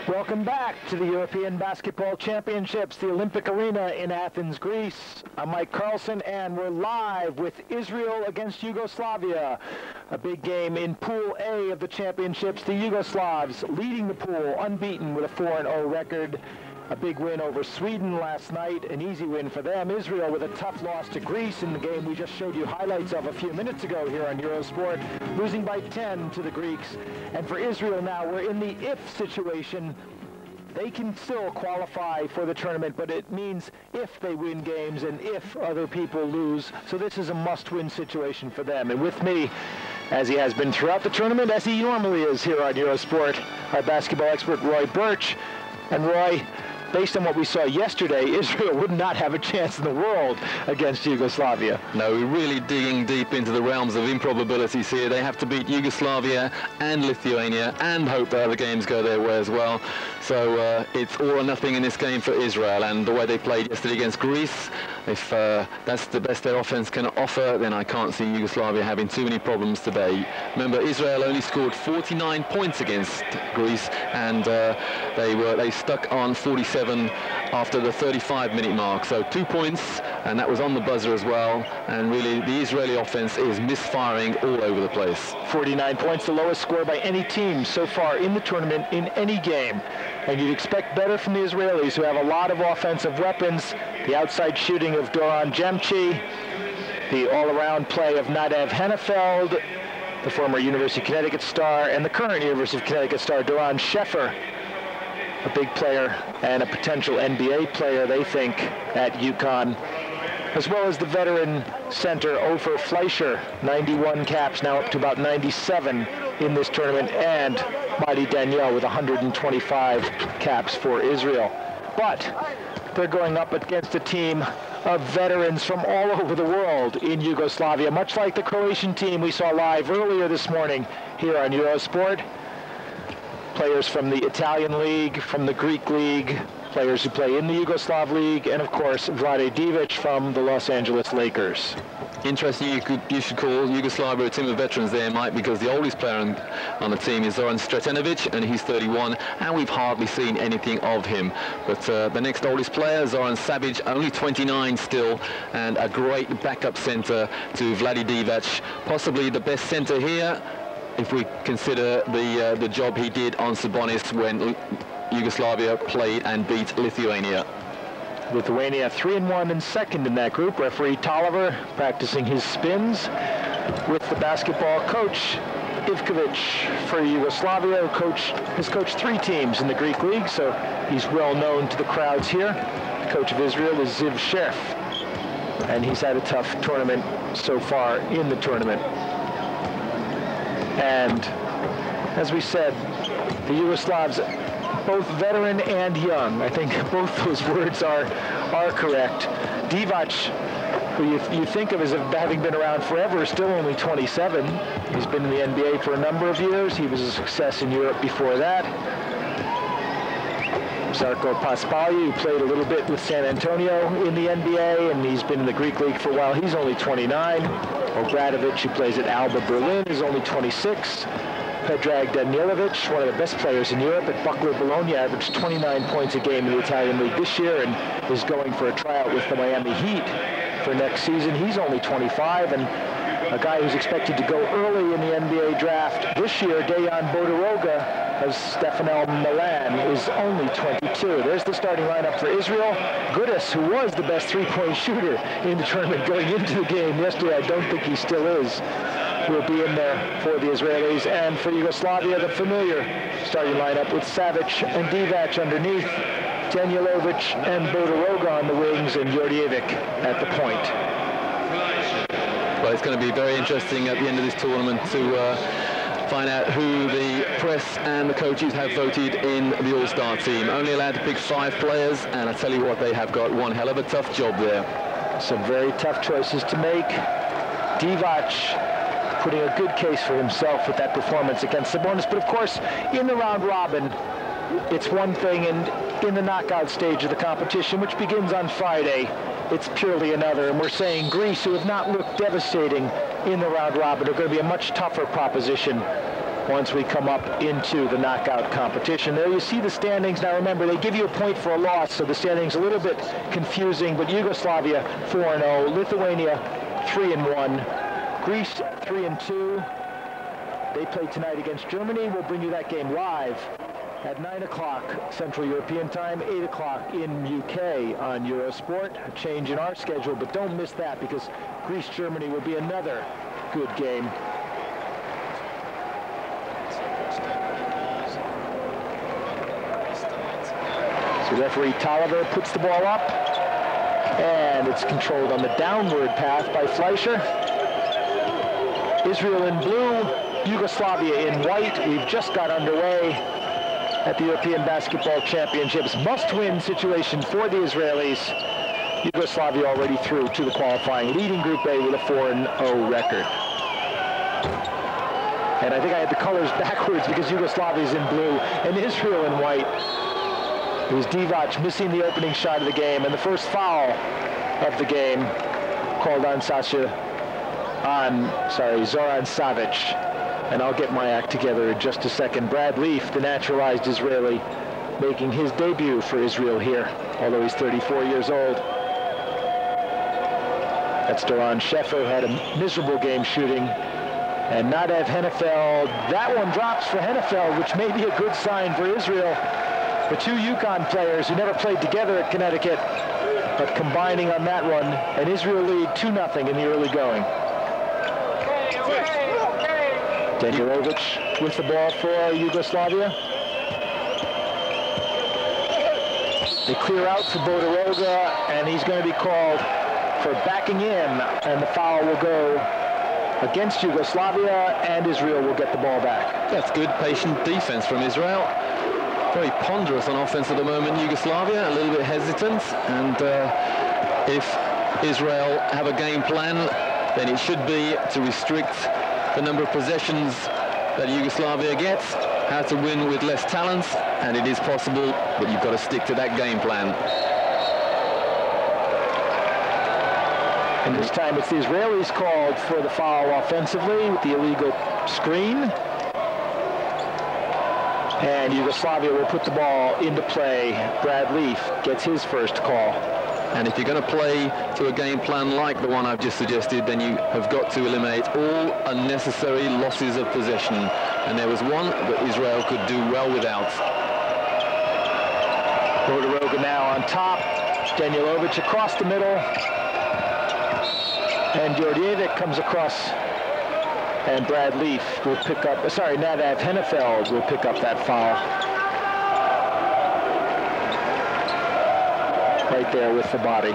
Welcome back to the European Basketball Championships, the Olympic Arena in Athens, Greece. I'm Mike Carlson, and we're live with Israel against Yugoslavia. A big game in Pool A of the championships. The Yugoslavs leading the pool, unbeaten with a 4-0 record. A big win over Sweden last night, an easy win for them. Israel with a tough loss to Greece in the game we just showed you highlights of a few minutes ago here on Eurosport, losing by 10 to the Greeks. And for Israel now, we're in the if situation. They can still qualify for the tournament, but it means if they win games and if other people lose. So this is a must-win situation for them. And with me, as he has been throughout the tournament, as he normally is here on Eurosport, our basketball expert Roy Birch. And Roy, based on what we saw yesterday, Israel would not have a chance in the world against Yugoslavia. No, we're really digging deep into the realms of improbabilities here. They have to beat Yugoslavia and Lithuania and hope that other games go their way as well. So it's all or nothing in this game for Israel, and the way they played yesterday against Greece, if that's the best their offense can offer, then I can't see Yugoslavia having too many problems today. Remember, Israel only scored 49 points against Greece, and they stuck on 47 after the 35-minute mark. So 2 points, and that was on the buzzer as well. And really, the Israeli offense is misfiring all over the place. 49 points, the lowest score by any team so far in the tournament in any game. And you'd expect better from the Israelis, who have a lot of offensive weapons. The outside shooting of Doron Jemchi, the all-around play of Nadav Hennefeld, the former University of Connecticut star, and the current University of Connecticut star, Doron Sheffer, a big player and a potential NBA player, they think, at UConn, as well as the veteran center Ofer Fleischer, 91 caps, now up to about 97 in this tournament, and Madi Daniel with 125 caps for Israel. But they're going up against a team of veterans from all over the world in Yugoslavia, much like the Croatian team we saw live earlier this morning here on Eurosport. Players from the Italian League, from the Greek League, players who play in the Yugoslav League, and of course Vlade Divac from the Los Angeles Lakers. Interesting, you should call Yugoslavia a team of veterans there, Mike, because the oldest player on the team is Zoran Stretenovic, and he's 31, and we've hardly seen anything of him. But the next oldest player, Zoran Savic, only 29 still, and a great backup center to Vlade Divac, possibly the best center here, if we consider the job he did on Sabonis when Yugoslavia played and beat Lithuania. Lithuania 3-1 and second in that group. Referee Tolliver practicing his spins with the basketball coach Ivkovic for Yugoslavia, who has coached 3 teams in the Greek League, so he's well known to the crowds here. The coach of Israel is Ziv Sherf, and he's had a tough tournament so far in the tournament. And as we said, the Yugoslavs, both veteran and young. I think both those words are correct. Divac, who you think of as having been around forever, is still only 27. He's been in the NBA for a number of years. He was a success in Europe before that. Zarko Paspalju, who played a little bit with San Antonio in the NBA, and he's been in the Greek League for a while. He's only 29. Obradovic, who plays at Alba Berlin, is only 26. Predrag Danilovic, one of the best players in Europe at Buckler Bologna, averaged 29 points a game in the Italian League this year and is going for a tryout with the Miami Heat for next season. He's only 25, and a guy who's expected to go early in the NBA draft this year, Dejan Bodiroga, of Stefanel Milan, is only 22. There's the starting lineup for Israel. Gudis, who was the best three-point shooter in the tournament going into the game yesterday, I don't think he still is, will be in there for the Israelis. And for Yugoslavia, the familiar starting lineup with Savic and Divac underneath, Danilovic and Bodiroga on the wings, and Jordjevic at the point. Well, it's going to be very interesting at the end of this tournament to find out who the press and the coaches have voted in the All-Star team. Only allowed to pick 5 players, and I tell you what, they have got one hell of a tough job there. Some very tough choices to make. Divac putting a good case for himself with that performance against Sabonis, but of course, in the round robin, it's one thing, and in the knockout stage of the competition, which begins on Friday, it's purely another. And we're saying Greece, who have not looked devastating in the round robin, are going to be a much tougher proposition once we come up into the knockout competition. There you see the standings. Now remember, they give you a point for a loss, so the standings a little bit confusing, but Yugoslavia 4-0, Lithuania 3-1, Greece 3-2. They play tonight against Germany. We'll bring you that game live at 9 o'clock Central European Time, 8 o'clock in UK on Eurosport. A change in our schedule, but don't miss that because Greece-Germany will be another good game. So referee Tolliver puts the ball up, and it's controlled on the downward path by Fleischer. Israel in blue, Yugoslavia in white. We've just got underway at the European Basketball Championships. Must-win situation for the Israelis. Yugoslavia already through to the qualifying, leading Group A with a 4-0 record. And I think I had the colors backwards because Yugoslavia is in blue and Israel in white. It was Divac missing the opening shot of the game, and the first foul of the game called on Zoran Savic. And I'll get my act together in just a second. Brad Leaf, the naturalized Israeli, making his debut for Israel here, although he's 34 years old. That's Doron Sheffer, had a miserable game shooting. And Nadav Hennefeld, that one drops for Hennefeld, which may be a good sign for Israel. The two UConn players who never played together at Connecticut, but combining on that one, and Israel lead 2-0 in the early going. Danilovic with the ball for Yugoslavia. They clear out for Bodiroga, and he's going to be called for backing in, and the foul will go against Yugoslavia, and Israel will get the ball back. That's good, patient defense from Israel. Very ponderous on offense at the moment. Yugoslavia a little bit hesitant, and if Israel have a game plan, then it should be to restrict the number of possessions that Yugoslavia gets, how to win with less talent, and it is possible, but you've got to stick to that game plan. And this time it's the Israelis called for the foul offensively with the illegal screen. And Yugoslavia will put the ball into play. Brad Leaf gets his first call. And if you're going to play to a game plan like the one I've just suggested, then you have got to eliminate all unnecessary losses of possession. And there was one that Israel could do well without. Bodiroga now on top. Danilovic across the middle. And Georgievic comes across. And Brad Leaf will pick up, Nadav Hennefeld will pick up that foul. Right there with the body.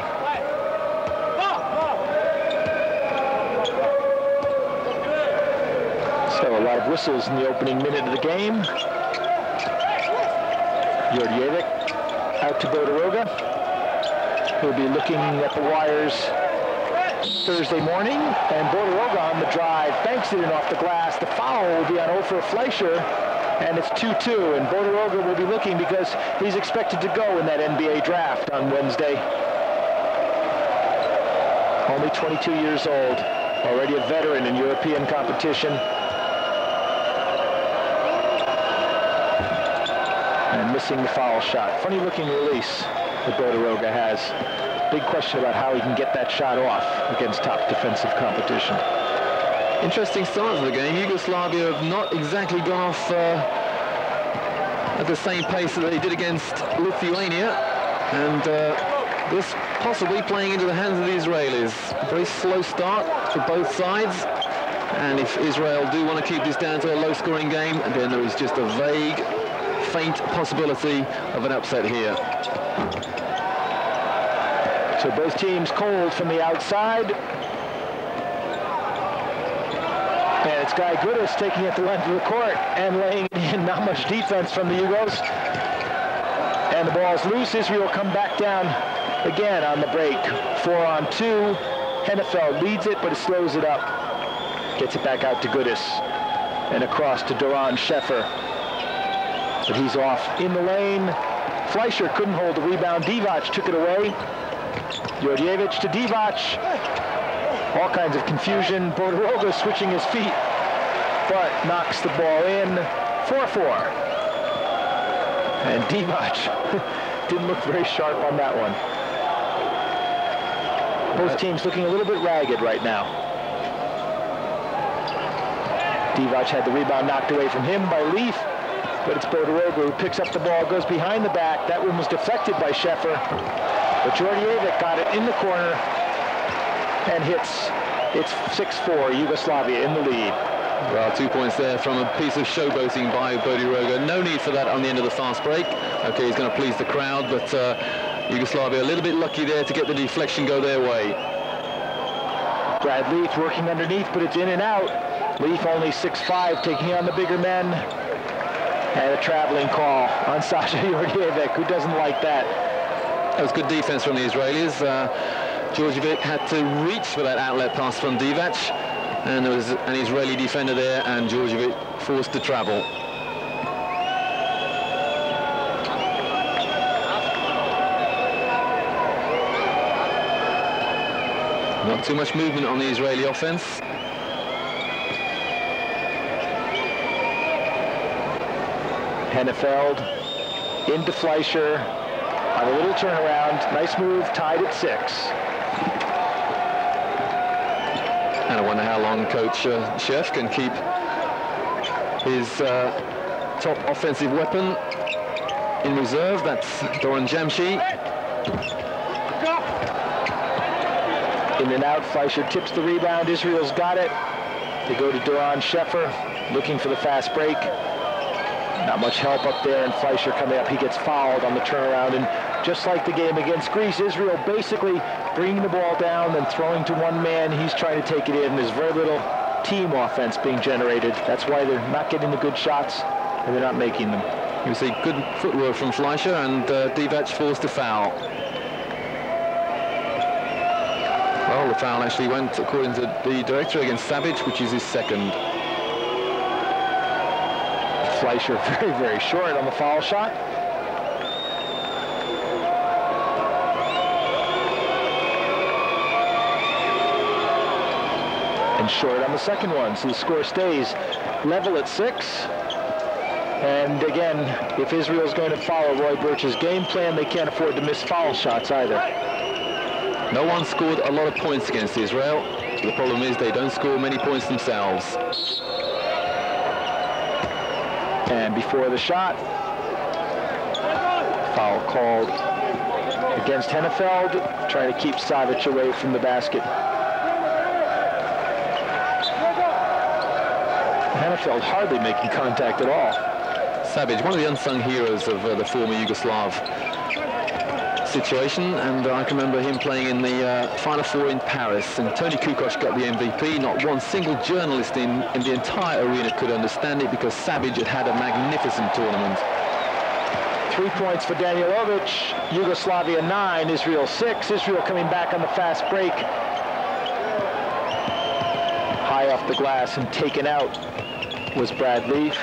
So a lot of whistles in the opening minute of the game. Georgievic out to Bodiroga. He'll be looking at the wires Thursday morning, and Bodiroga on the drive, banks it in off the glass. The foul will be on Ofer Fleischer, and it's 2-2, and Bodiroga will be looking because he's expected to go in that NBA draft on Wednesday. Only 22 years old, already a veteran in European competition. And missing the foul shot. Funny looking release that Bodiroga has. Big question about how he can get that shot off against top defensive competition. Interesting start to the game. Yugoslavia have not exactly gone off at the same pace that they did against Lithuania, and this possibly playing into the hands of the Israelis. A very slow start for both sides, and if Israel do want to keep this down to a low-scoring game, then there is just a vague, faint possibility of an upset here. So both teams cold from the outside. And it's Guy Goodis taking it the length of the court and laying it in. Not much defense from the Yugos. And the ball's loose. Israel come back down again on the break. 4-on-2. Hennefeld leads it, but it slows it up. Gets it back out to Goodis. And across to Doron Sheffer. But he's off in the lane. Fleischer couldn't hold the rebound. Divac took it away. Georgievic to Divac. All kinds of confusion. Bodiroga switching his feet. but knocks the ball in. 4-4. And Divac didn't look very sharp on that one. Both teams looking a little bit ragged right now. Divac had the rebound knocked away from him by Leaf, but it's Bodiroga who picks up the ball, goes behind the back. That one was deflected by Sheffer, but Georgievic got it in the corner and hits. It's 6-4, Yugoslavia in the lead. Well, 2 points there from a piece of showboating by Bodiroga. No need for that on the end of the fast break. Okay, he's going to please the crowd, but Yugoslavia a little bit lucky there to get the deflection go their way. Brad Leaf working underneath, but it's in and out. Leaf only 6'5", taking on the bigger men. And a traveling call on Sasha Georgievic, who doesn't like that. That was good defense from the Israelis. Georgievic had to reach for that outlet pass from Divac, and there was an Israeli defender there, and Georgievic forced to travel. Not too much movement on the Israeli offense. Hennefeld into Fleischer on a little turnaround. Nice move, tied at 6. And I wonder how long Coach Chef can keep his top offensive weapon in reserve. That's Doran Jamshi. In and out, Fleischer tips the rebound. Israel's got it. They go to Doran Sheffer, looking for the fast break. Not much help up there, and Fleischer coming up. He gets fouled on the turnaround, and just like the game against Greece, Israel basically bringing the ball down and throwing to one man. He's trying to take it in. There's very little team offense being generated. That's why they're not getting the good shots, and they're not making them. You see good footwork from Fleischer, and Divac forced to foul. Well, the foul actually went, according to the director, against Savic, which is his second. Fleischer very, very short on the foul shot. And short on the second one, so the score stays level at 6. And again, if Israel's going to follow Roy Birch's game plan, they can't afford to miss foul shots either. No one scored a lot of points against Israel. The problem is they don't score many points themselves. And before the shot, foul called against Hennefeld, trying to keep Savic away from the basket. Hennefeld hardly making contact at all. Savic, one of the unsung heroes of the former Yugoslav situation, and I can remember him playing in the Final Four in Paris, and Tony Kukoc got the MVP. Not one single journalist in the entire arena could understand it, because Savic had a magnificent tournament. 3 points for Danilovic. Yugoslavia 9, Israel 6. Israel coming back on the fast break. High off the glass and taken out was Brad Leaf.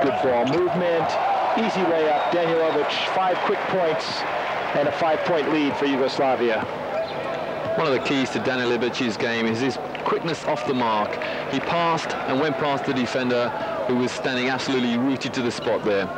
Good ball movement. Easy layup, Danilovic, 5 quick points and a 5-point lead for Yugoslavia. One of the keys to Danilovic's game is his quickness off the mark. He passed and went past the defender, who was standing absolutely rooted to the spot there.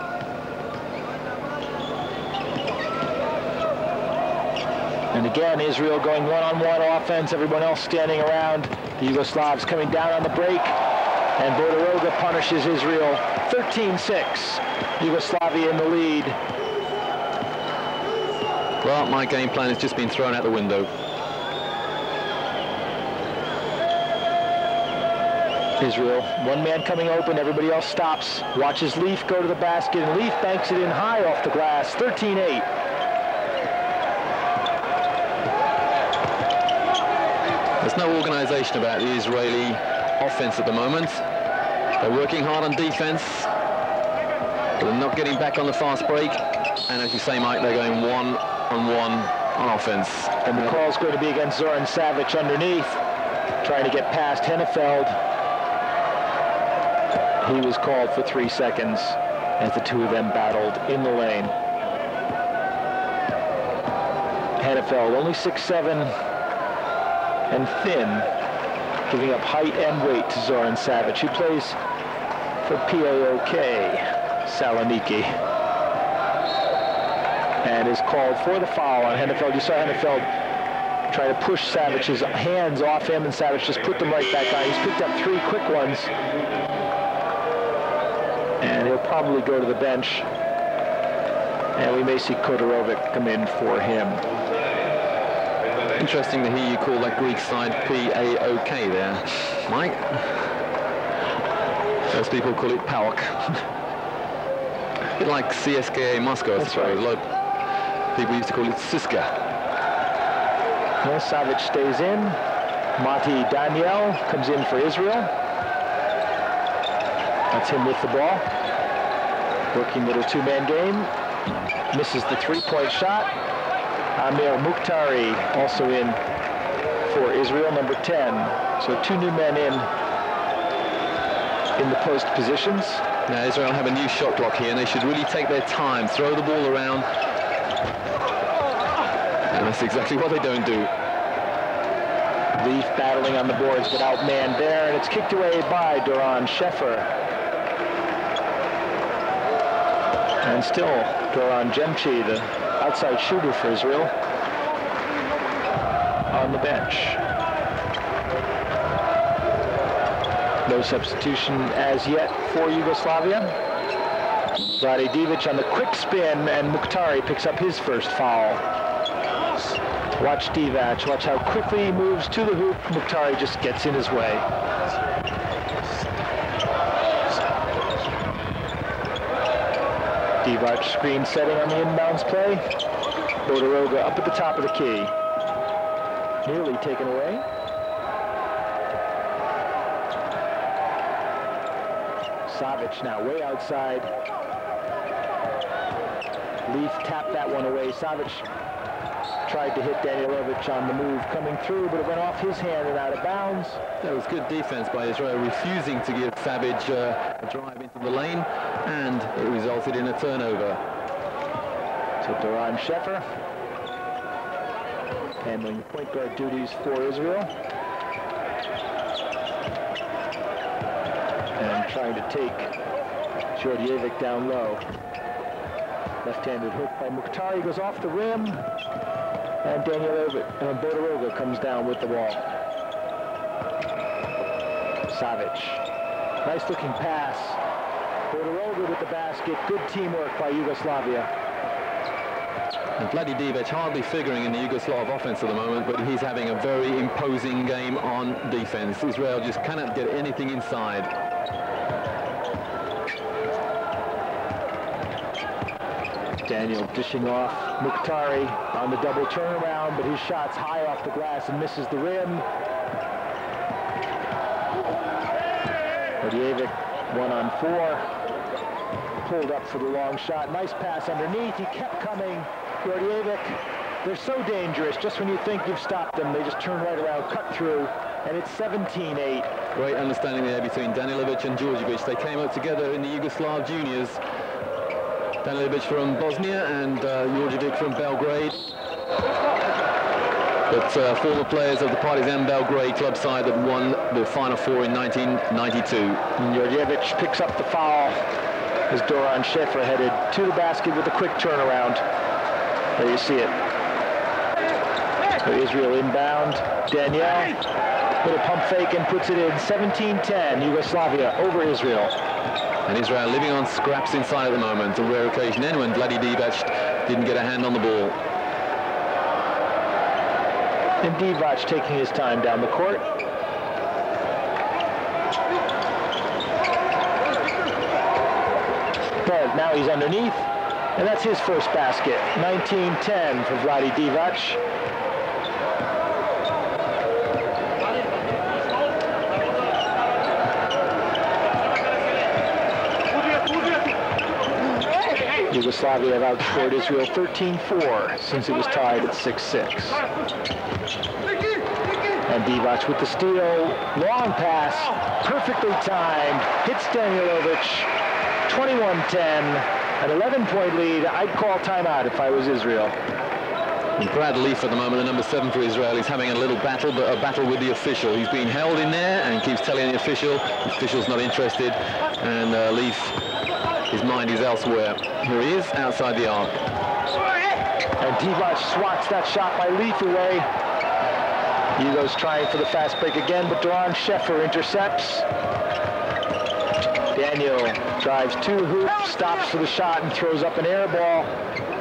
And again, Israel going one-on-one offense, everyone else standing around. The Yugoslavs coming down on the break, and Bodiroga punishes Israel 13-6. Yugoslavia in the lead. Well, my game plan has just been thrown out the window. Israel, one man coming open, everybody else stops. Watches Leaf go to the basket, and Leaf banks it in high off the glass, 13-8. There's no organization about the Israeli offense at the moment. They're working hard on defense, but they're not getting back on the fast break. And as you say, Mike, they're going one-on-one on offense. And the call's going to be against Zoran Savic underneath, trying to get past Hennefeld. He was called for 3 seconds as the two of them battled in the lane. Hennefeld, only 6'7", and thin. giving up height and weight to Zoran Savic, who plays for PAOK Saloniki, and is called for the foul on Hennefeld. You saw Hennefeld try to push Savic's hands off him, and Savic just put them right back on. He's picked up 3 quick ones, and he'll probably go to the bench, and we may see Kodorovic come in for him. Interesting to hear you call that Greek side PAOK there, Mike. Most people call it PAOK. A bit like CSKA Moscow, I suppose. Right. People used to call it Siska. Well, Savic stays in. Mati Daniel comes in for Israel. That's him with the ball. Working little 2-man game. Misses the 3-point shot. Amir Mukhtari also in for Israel, number 10. So 2 new men in the post positions. Now Israel have a new shot clock here, and they should really take their time, throw the ball around. And that's exactly what they don't do. Leaf battling on the boards, but outmanned there, and it's kicked away by Doron Sheffer. And still Doron Jemchi, the outside shooter for Israel, on the bench. No substitution as yet for Yugoslavia. Vlade Divac on the quick spin, and Mukhtari picks up his first foul. Watch Divac, watch how quickly he moves to the hoop. Mukhtari just gets in his way. Divac screen setting on the inbounds play. Bodoroga up at the top of the key. Nearly taken away. Savic now way outside. Leaf tapped that one away. Savic tried to hit Danilovic on the move coming through, but it went off his hand and out of bounds. That was good defense by Israel, refusing to give Savic a drive into the lane, and it resulted in a turnover. So Doron Sheffer handling point guard duties for Israel. And trying to take Georgievic down low. Left-handed hook by Mukhtari goes off the rim, and Bodoroga comes down with the ball. Savic, nice looking pass. Bodoroga with the basket. Good teamwork by Yugoslavia. And Vlade Divac hardly figuring in the Yugoslav offense at the moment, but he's having a very imposing game on defense. Israel just cannot get anything inside. Daniel dishing off Mukhtari on the double turnaround, but his shot's high off the glass and misses the rim. Georgievic 1-on-4. Pulled up for the long shot. Nice pass underneath. He kept coming. Georgievic, they're so dangerous. Just when you think you've stopped them, they just turn right around, cut through, and it's 17-8. Great understanding there between Danilovic and Djordjevic. They came up together in the Yugoslav juniors. Danilovic from Bosnia and Djordjevic from Belgrade. But former players of the Partizan Belgrade club side that won the Final Four in 1992. Djordjevic picks up the foul as Doron Sheffer headed to the basket with a quick turnaround. There you see it. So Israel inbound. Daniel, little pump fake and puts it in. 17-10, Yugoslavia over Israel. And Israel living on scraps inside at the moment, a rare occasion then when Vlade Divac didn't get a hand on the ball. And Divac taking his time down the court. But now he's underneath, and that's his first basket. 19-10 for Vlade Divac. Yugoslavia have outscored Israel 13-4 since it was tied at 6-6. And Divac with the steal, long pass, perfectly timed, hits Danilovic, 21-10, an 11-point lead. I'd call timeout if I was Israel. And Brad Leaf at the moment, the number 7 for Israel, is having a little battle, but a battle with the official. He's being held in there and keeps telling the official's not interested, and Leaf, his mind is elsewhere. Here he is, outside the arc. And Divac swats that shot by Leaf away. Hugo's trying for the fast break again, but Doron Sheffer intercepts. Daniel drives to the hoop, stops for the shot, and throws up an air ball.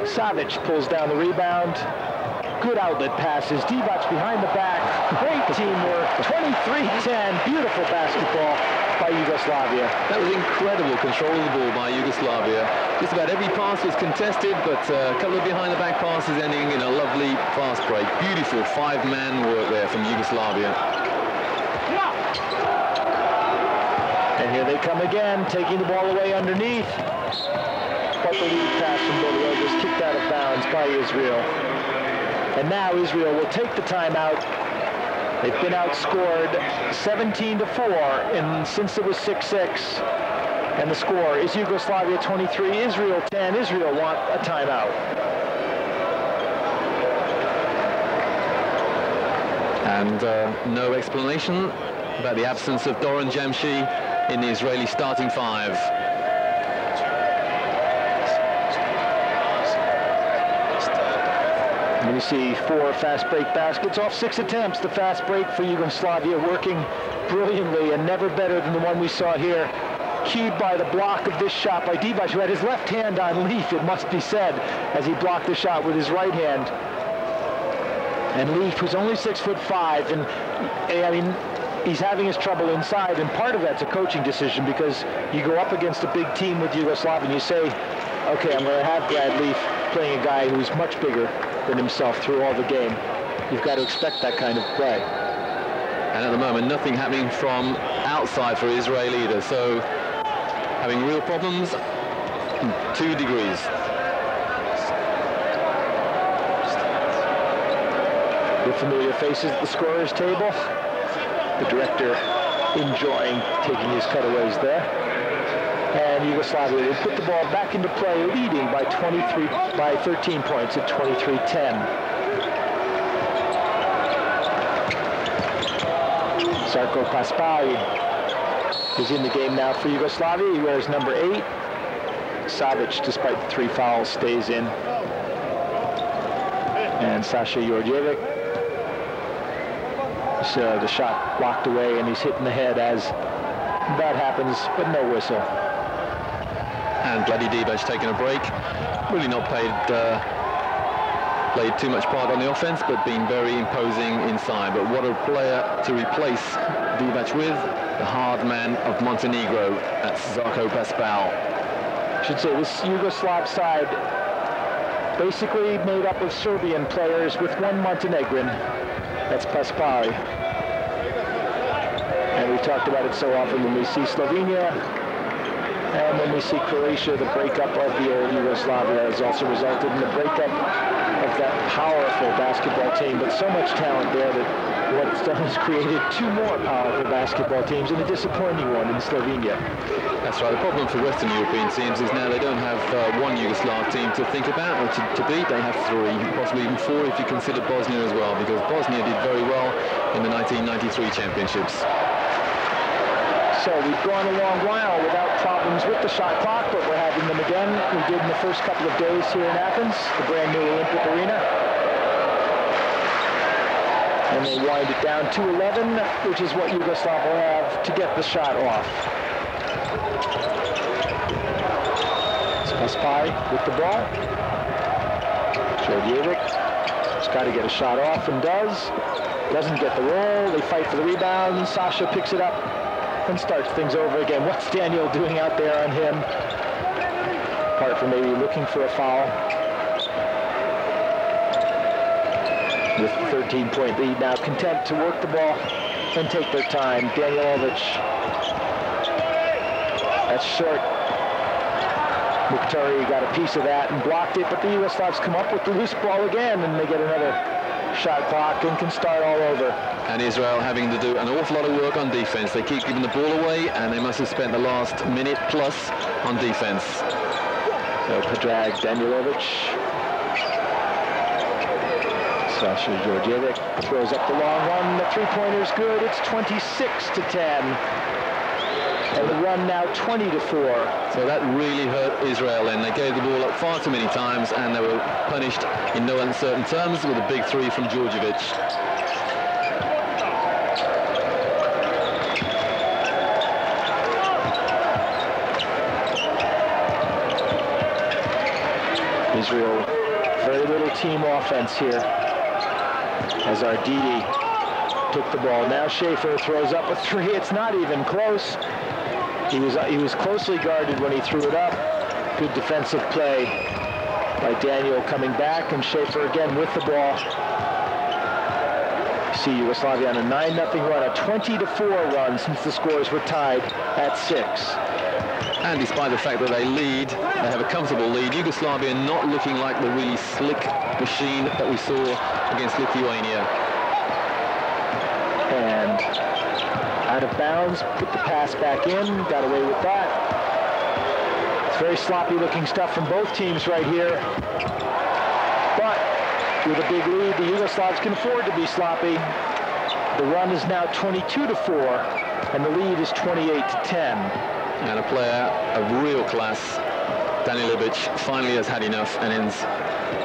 Savic pulls down the rebound. Good outlet passes. Divac behind the back. Great teamwork. 23-10. Beautiful basketball by Yugoslavia. That was incredible control of the ball by Yugoslavia. Just about every pass was contested, but a couple of behind-the-back passes ending in a lovely fast break. Beautiful 5-man work there from Yugoslavia. And here they come again, taking the ball away underneath. But the lead pass from Bolivar was kicked out of bounds by Israel. And now Israel will take the timeout. They've been outscored 17-4 since it was 6-6. And the score is Yugoslavia 23, Israel 10. Israel want a timeout. And no explanation about the absence of Doron Jamshi in the Israeli starting 5. And we see 4 fast break baskets off 6 attempts. The fast break for Yugoslavia working brilliantly and never better than the one we saw here. Cued by the block of this shot by Divac, who had his left hand on Leaf, it must be said, as he blocked the shot with his right hand. And Leaf, who's only 6'5", and I mean, he's having his trouble inside, and part of that's a coaching decision, because you go up against a big team with Yugoslavia and you say, okay, I'm going to have Brad Leaf playing a guy who's much bigger than himself through all the game. You've got to expect that kind of play. And at the moment, nothing happening from outside for Israel either, so having real problems, 2 degrees. The familiar faces at the scorer's table. The director enjoying taking his cutaways there. And Yugoslavia, they put the ball back into play, leading by 13 points at 23-10. Sarko Paspali is in the game now for Yugoslavia. He wears number 8. Savic, despite the 3 fouls, stays in. And Sasha Georgievic. So the shot blocked away, and he's hit in the head as that happens, but no whistle. And Vladi Divac taking a break. Really not played too much part on the offense, but been very imposing inside. But what a player to replace Divac with, the hard man of Montenegro. That's Zarko Paspal. I should say this Yugoslav side basically made up of Serbian players with 1 Montenegrin. That's Paspali. And we talked about it so often when we see Slovenia and when we see Croatia. The breakup of the old Yugoslavia has also resulted in the breakup of that powerful basketball team, but so much talent there that what it's done is created 2 more powerful basketball teams and a disappointing one in Slovenia. That's right. The problem for Western European teams is now they don't have 1 Yugoslav team to think about or to beat. They have 3, possibly even 4 if you consider Bosnia as well, because Bosnia did very well in the 1993 championships. So we've gone a long while without problems with the shot clock, but we're having them again. We did in the first couple of days here in Athens, the brand new Olympic Arena. And they wind it down to 11, which is what Yugoslav will have to get the shot off. Paspali with the ball. Georgievic has got to get a shot off and does. Doesn't get the roll. They fight for the rebound. Sasha picks it up and starts things over again. What's Daniel doing out there on him? Apart from maybe looking for a foul. With the 13-point lead now, content to work the ball and take their time. Danilovic. That's short. Mukhtari got a piece of that and blocked it, but the Yugoslavs come up with the loose ball again, and they get another shot clock and can start all over. And Israel having to do an awful lot of work on defense. They keep giving the ball away, and they must have spent the last minute plus on defense. So Predrag, Danilovic. Sasha Georgievic throws up the long one. The three-pointer's good. It's 26-10. And the run now 20-4. So that really hurt Israel, and they gave the ball up far too many times, and they were punished in no uncertain terms with a big three from Georgievic. Israel, very little team offense here as Arditi took the ball. Now Schaefer throws up a three. It's not even close. He was closely guarded when he threw it up. Good defensive play by Daniel coming back, and Schaefer again with the ball. See Yugoslavia on a 9-0 run, a 20-4 run since the scores were tied at 6. And despite the fact that they lead, they have a comfortable lead, Yugoslavia not looking like the really slick machine that we saw against Lithuania. And out of bounds, put the pass back in, got away with that. It's very sloppy looking stuff from both teams right here. But with a big lead, the Yugoslavs can afford to be sloppy. The run is now 22-4, and the lead is 28-10. And a player of real class, Danilovic, finally has had enough and ends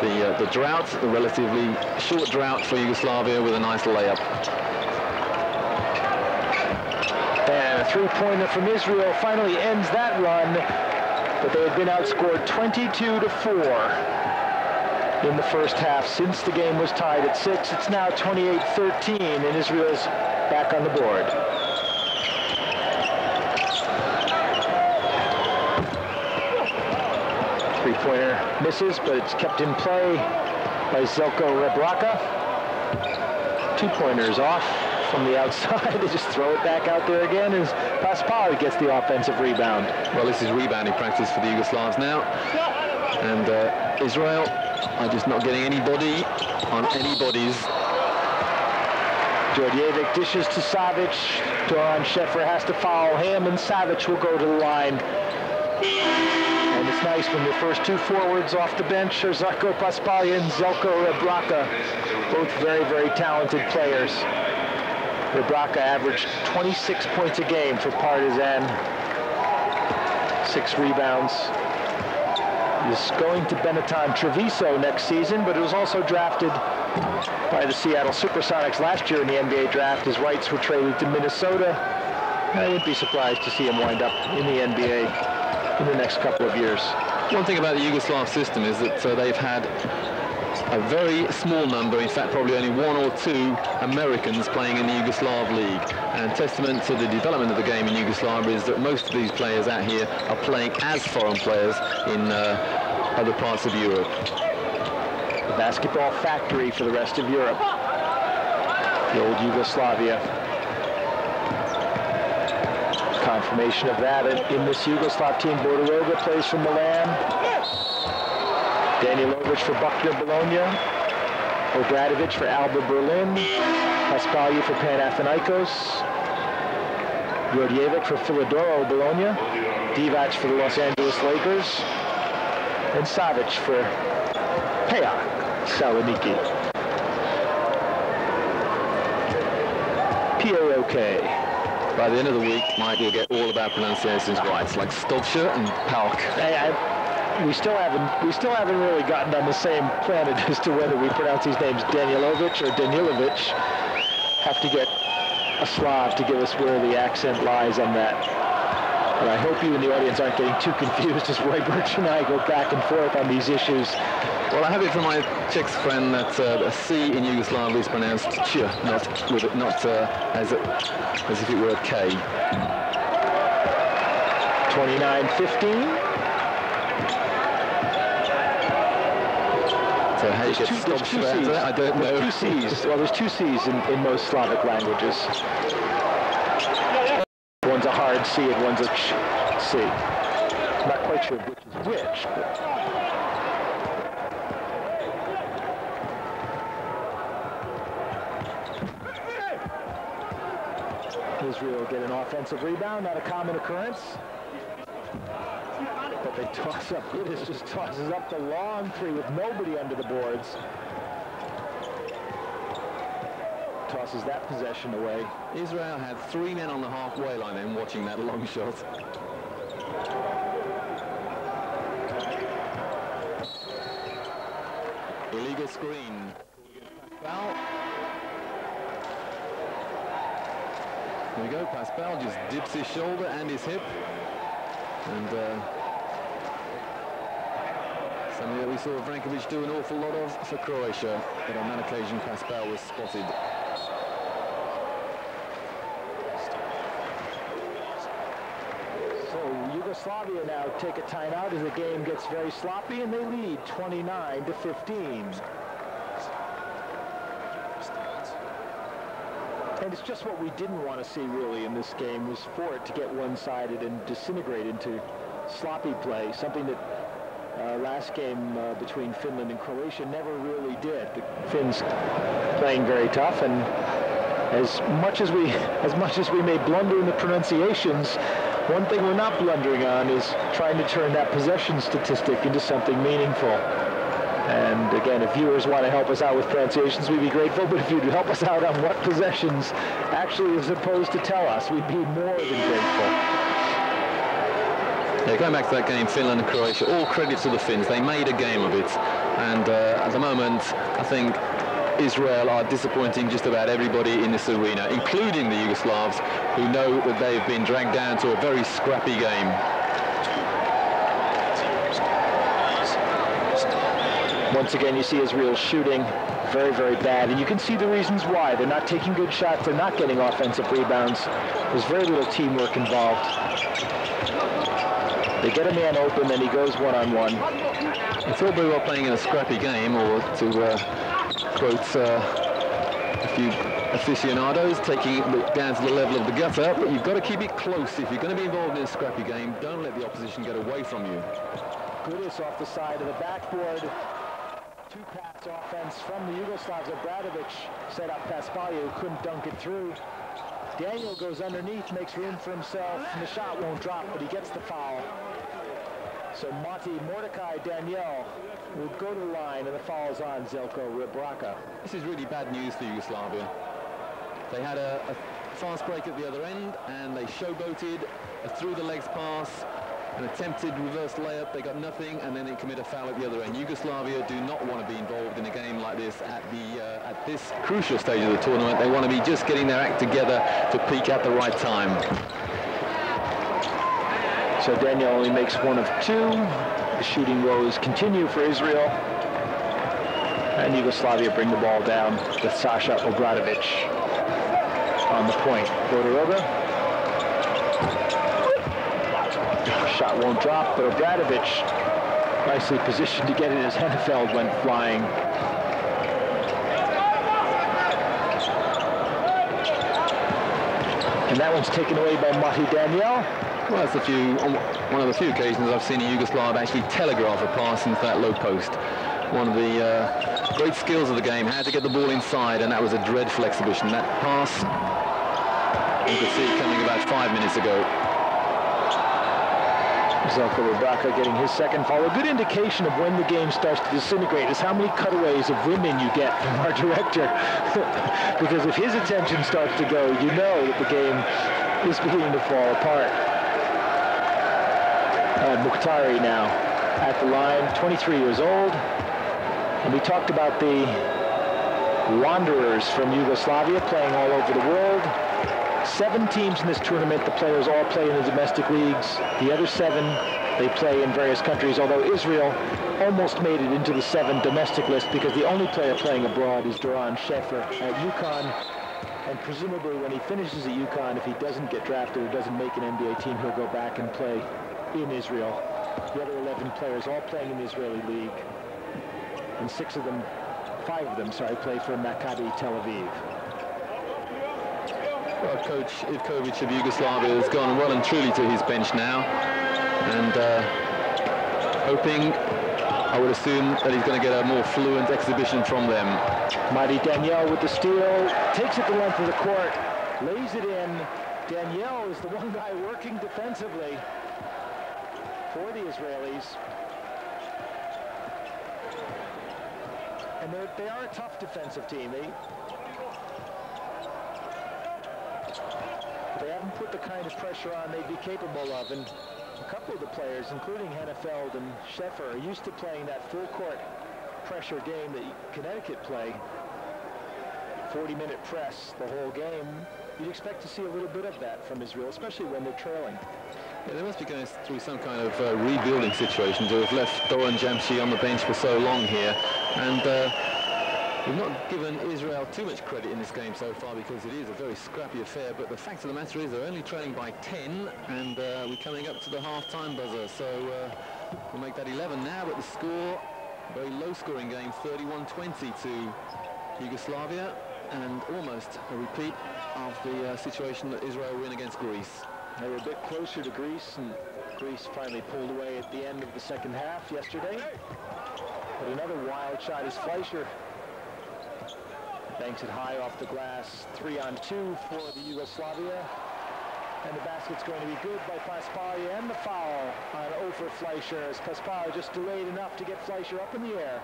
the drought, the relatively short drought for Yugoslavia, with a nice layup. And a three-pointer from Israel finally ends that run, but they had been outscored 22-4 in the first half since the game was tied at 6. It's now 28-13, and Israel's back on the board. Three-pointer misses, but it's kept in play by Zeljko Rebraka. Two-pointers off from the outside. They just throw it back out there again as Paspali gets the offensive rebound. Well, this is rebounding practice for the Yugoslavs now. And Israel are just not getting anybody on anybody's. Georgievic dishes to Savic. Doran Sheffer has to foul him, and Savic will go to the line. And it's nice when the first two forwards off the bench are Zarko Paspalya and Zeljko Rebraka, both very, very talented players. Rebraka averaged 26 points a game for Partizan, 6 rebounds. He's going to Benetton Treviso next season, but it was also drafted by the Seattle Supersonics last year in the NBA draft. His rights were traded to Minnesota. I wouldn't be surprised to see him wind up in the NBA in the next couple of years. One thing about the Yugoslav system is that they've had a very small number, in fact probably only 1 or 2 Americans playing in the Yugoslav League. And testament to the development of the game in Yugoslavia is that most of these players out here are playing as foreign players in other parts of Europe. The basketball factory for the rest of Europe. The old Yugoslavia. Confirmation of that in this Yugoslav team. Bordoroga plays for Milan. Danilovic for Buckner Bologna. Obradovic for Alba Berlin. Paspalya for Panathinaikos. Georgievic for Philodoro Bologna. Divac for the Los Angeles Lakers. And Savic for PAOK Saloniki. PAOK. By the end of the week, Mike, you'll get all of our pronunciations right. It's like Stolcha and PAOK. We still haven't really gotten on the same planet as to whether we pronounce these names Danilovic or Danilovic. Have to get a Slav to give us where the accent lies on that. But I hope you in the audience aren't getting too confused as Roy Birch and I go back and forth on these issues. Well, I have it from my Czech friend that a C in Yugoslavia is pronounced ch, not as if it were a K. 29-15. So how you get stopped about that, I don't know. There's 2 C's. Well, there's 2 C's in most Slavic languages. One's a hard C and one's a ch C. I'm not quite sure which is which, but... Israel get an offensive rebound, not a common occurrence. But they toss up. Gudis just tosses up the long three with nobody under the boards. tosses that possession away. Israel had 3 men on the halfway line then watching that long shot. Illegal screen. Foul. There we go, Pascal just dips his shoulder and his hip. And something that we saw Vrankovic do an awful lot of for Croatia, but on that occasion Pascal was spotted. So Yugoslavia now take a timeout as the game gets very sloppy, and they lead 29-15. And it's just what we didn't want to see really in this game, was for it to get one-sided and disintegrate into sloppy play, something that last game between Finland and Croatia never really did. The Finns playing very tough, and as much as we may blunder in the pronunciations, one thing we're not blundering on is trying to turn that possession statistic into something meaningful. And again, if viewers want to help us out with pronunciations, we'd be grateful, but if you'd help us out on what possessions actually is supposed to tell us, we'd be more than grateful. Yeah, going back to that game, Finland and Croatia, all credit to the Finns. They made a game of it. And at the moment, I think Israel are disappointing just about everybody in this arena, including the Yugoslavs, who know that they've been dragged down to a very scrappy game. Once again, you see Israel shooting very, very bad, and you can see the reasons why. They're not taking good shots, they're not getting offensive rebounds. There's very little teamwork involved. They get a man open, then he goes one-on-one. It's all very well playing in a scrappy game, or to quote a few aficionados, taking it down to the level of the gutter, but you've got to keep it close. If you're going to be involved in a scrappy game, don't let the opposition get away from you. Goodis off the side of the backboard. Two-pass offense from the Yugoslavs. Obradovic set up Paspalia, who couldn't dunk it through. Daniel goes underneath, makes room for himself, and the shot won't drop, but he gets the foul. So Mordecai Daniel will go to the line, and the foul's on Zeljko Rebraca. This is really bad news for Yugoslavia. They had a fast break at the other end, and they showboated a through-the-legs pass, an attempted reverse layup. They got nothing, and then they commit a foul at the other end. Yugoslavia do not want to be involved in a game like this at this crucial stage of the tournament. They want to be just getting their act together to peak at the right time. So Daniel only makes one of two. The shooting woes continue for Israel. And Yugoslavia bring the ball down with Sasha Obradovic on the point. Bodiroga. Shot won't drop, but Obradovic nicely positioned to get it as Hennefeld went flying. And that one's taken away by Mati Daniel. Well, that's one of the few occasions I've seen a Yugoslav actually telegraph a pass into that low post. One of the great skills of the game, how to get the ball inside, and that was a dreadful exhibition. That pass, you could see it coming about 5 minutes ago. Zeljko Rebraca getting his second foul. A good indication of when the game starts to disintegrate is how many cutaways of women you get from our director. Because if his attention starts to go, you know that the game is beginning to fall apart. Mukhtari now at the line, 23 years old. And we talked about the wanderers from Yugoslavia playing all over the world. 7 teams in this tournament. The players all play in the domestic leagues. The other 7, they play in various countries, although Israel almost made it into the 7 domestic list because the only player playing abroad is Doron Sheffer at UConn. And presumably when he finishes at UConn, if he doesn't get drafted or doesn't make an NBA team, he'll go back and play in Israel. The other 11 players all playing in the Israeli league. And 5 of them, play for Maccabi Tel Aviv. Well, Coach Ivkovic of Yugoslavia has gone well and truly to his bench now, and hoping, I would assume, that he's going to get a more fluent exhibition from them. Mati Daniel with the steal, takes it the length of the court, lays it in. Daniel is the one guy working defensively for the Israelis. And they are a tough defensive team. They haven't put the kind of pressure on they'd be capable of, and a couple of the players, including Hennefeld and Scheffer, are used to playing that full-court pressure game that Connecticut play. 40-minute press the whole game. You'd expect to see a little bit of that from Israel, especially when they're trailing. Yeah, they must be going through some kind of rebuilding situation to have left Doran Jamshi on the bench for so long here. And we've not given Israel too much credit in this game so far because it is a very scrappy affair. But the fact of the matter is they're only trailing by 10, and we're coming up to the half-time buzzer. So we'll make that 11 now, but the score, very low-scoring game, 31-20 to Yugoslavia, and almost a repeat of the situation that Israel were in against Greece. They were a bit closer to Greece, and Greece finally pulled away at the end of the second half yesterday. But another wild shot is Fleischer. Banks it high off the glass. 3-on-2 for the Yugoslavia. And the basket's going to be good by Paspalia, and the foul on Ofer Fleischer as Paspalia just delayed enough to get Fleischer up in the air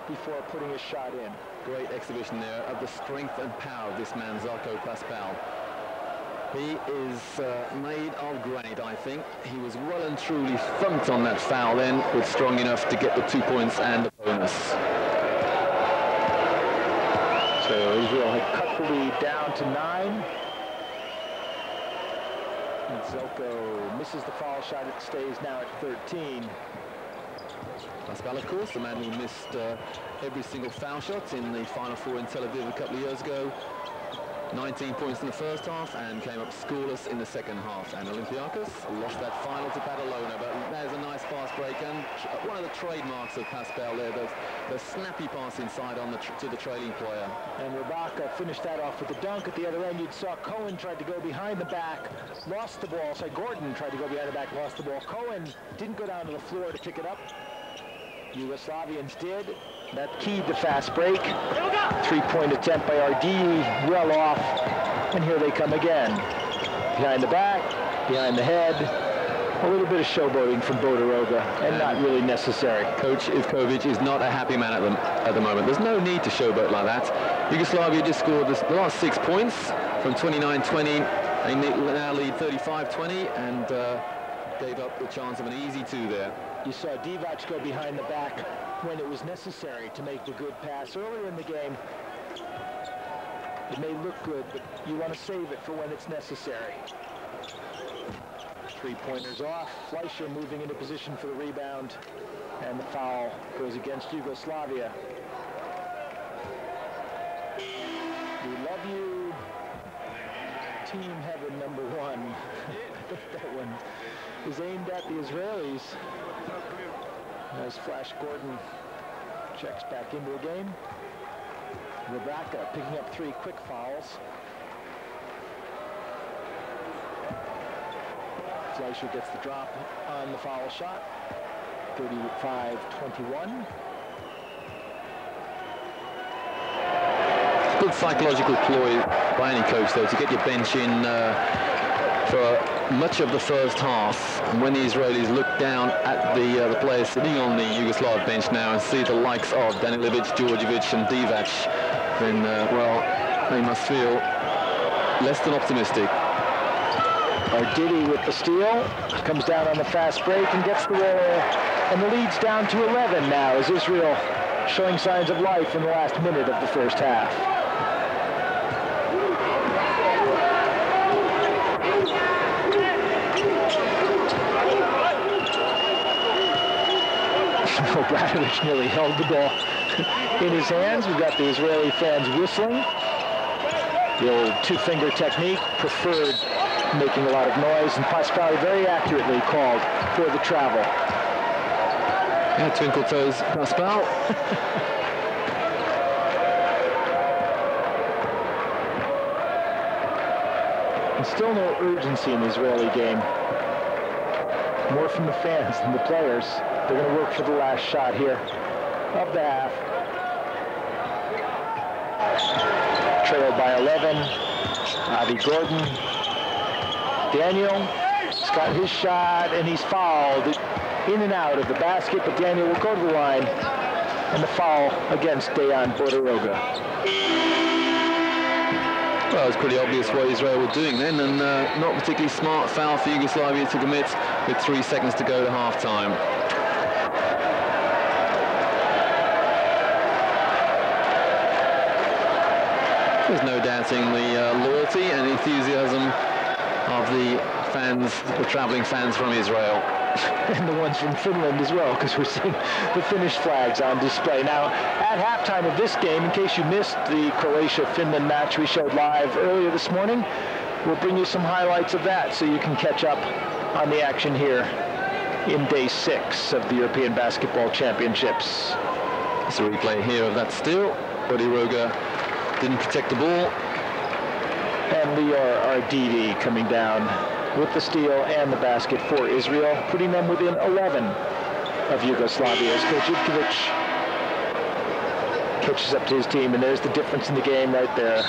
before putting his shot in. Great exhibition there of the strength and power of this man, Zarko Paspal. He is made of granite, I think. He was well and truly thumped on that foul then, but strong enough to get the 2 points and the bonus. So Israel had cut the lead down to 9. And Zelko misses the foul shot. It stays now at 13. Paspal, of course, the man who missed every single foul shot in the Final Four in Tel Aviv a couple of years ago. 19 points in the first half and came up scoreless in the second half. And Olympiacos lost that final to Badalona, but there's a nice pass break, and one of the trademarks of Paspal there, the snappy pass inside on to the trailing player. And Rabaka finished that off with a dunk. At the other end, you saw Cohen tried to go behind the back, lost the ball. So Gordon tried to go behind the back, lost the ball. Cohen didn't go down to the floor to pick it up. Yugoslavians did. That keyed the fast break. 3-point attempt by Ardii, well off. And here they come again. Behind the back, behind the head. A little bit of showboating from Bodiroga, and not really necessary. Coach Ivkovic is not a happy man at the moment. There's no need to showboat like that. Yugoslavia just scored the last 6 points from 29-20. They now lead 35-20 and gave up the chance of an easy 2 there. You saw Divac go behind the back when it was necessary to make the good pass earlier in the game. It may look good, but you want to save it for when it's necessary. 3-pointers off. Fleischer moving into position for the rebound, and the foul goes against Yugoslavia. We love you, Team Heaven #1. That one is aimed at the Israelis. As Flash Gordon checks back into the game. Rabaka picking up 3 quick fouls. Fleischer gets the drop on the foul shot. 35-21. Good psychological ploy by any coach, though, to get your bench in for much of the first half. And when the Israelis look down at the players sitting on the Yugoslav bench now and see the likes of Danilovic, Djordjevic and Divac, then, well, they must feel less than optimistic. Arditi with the steal, comes down on the fast break and gets the roll, and the lead's down to 11 now as Israel showing signs of life in the last minute of the first half. Obradovic nearly held the ball in his hands. We've got the Israeli fans whistling. The old 2-finger technique, preferred making a lot of noise, and Paspali very accurately called for the travel. Yeah, twinkle toes, Paspal. And still no urgency in the Israeli game. More from the fans than the players. They're going to work for the last shot here of the half. Trailed by 11. Avi Gordon. Daniel has got his shot, and he's fouled in and out of the basket, but Daniel will go to the line, and the foul against Dejan Bodiroga. Well, it was pretty obvious what Israel were doing then, and not particularly smart foul for Yugoslavia to commit with 3 seconds to go to half-time. There's no doubting the loyalty and enthusiasm of the fans, the travelling fans from Israel. And the ones from Finland as well, because we're seeing the Finnish flags on display. Now, at halftime of this game, in case you missed the Croatia-Finland match we showed live earlier this morning, we'll bring you some highlights of that so you can catch up on the action here in day 6 of the European Basketball Championships. It's a replay here of that steal. Bodiroga didn't protect the ball. And Lior Arditi coming down with the steal and the basket for Israel, putting them within 11 of Yugoslavia as Coach Ivkovic catches up to his team. And there's the difference in the game right there.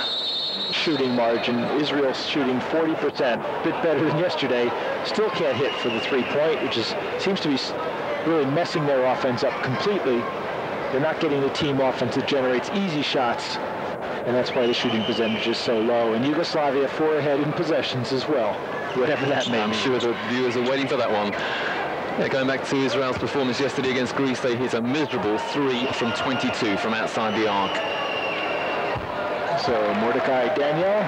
Shooting margin. Israel shooting 40%, a bit better than yesterday. Still can't hit for the three-point, which seems to be really messing their offense up completely. They're not getting the team offense that generates easy shots, and that's why the shooting percentage is so low. And Yugoslavia 4 ahead in possessions as well, whatever that means. I'm sure the viewers are waiting for that one. Yeah, going back to Israel's performance yesterday against Greece, they hit a miserable 3 from 22 from outside the arc. So Mordecai Daniel,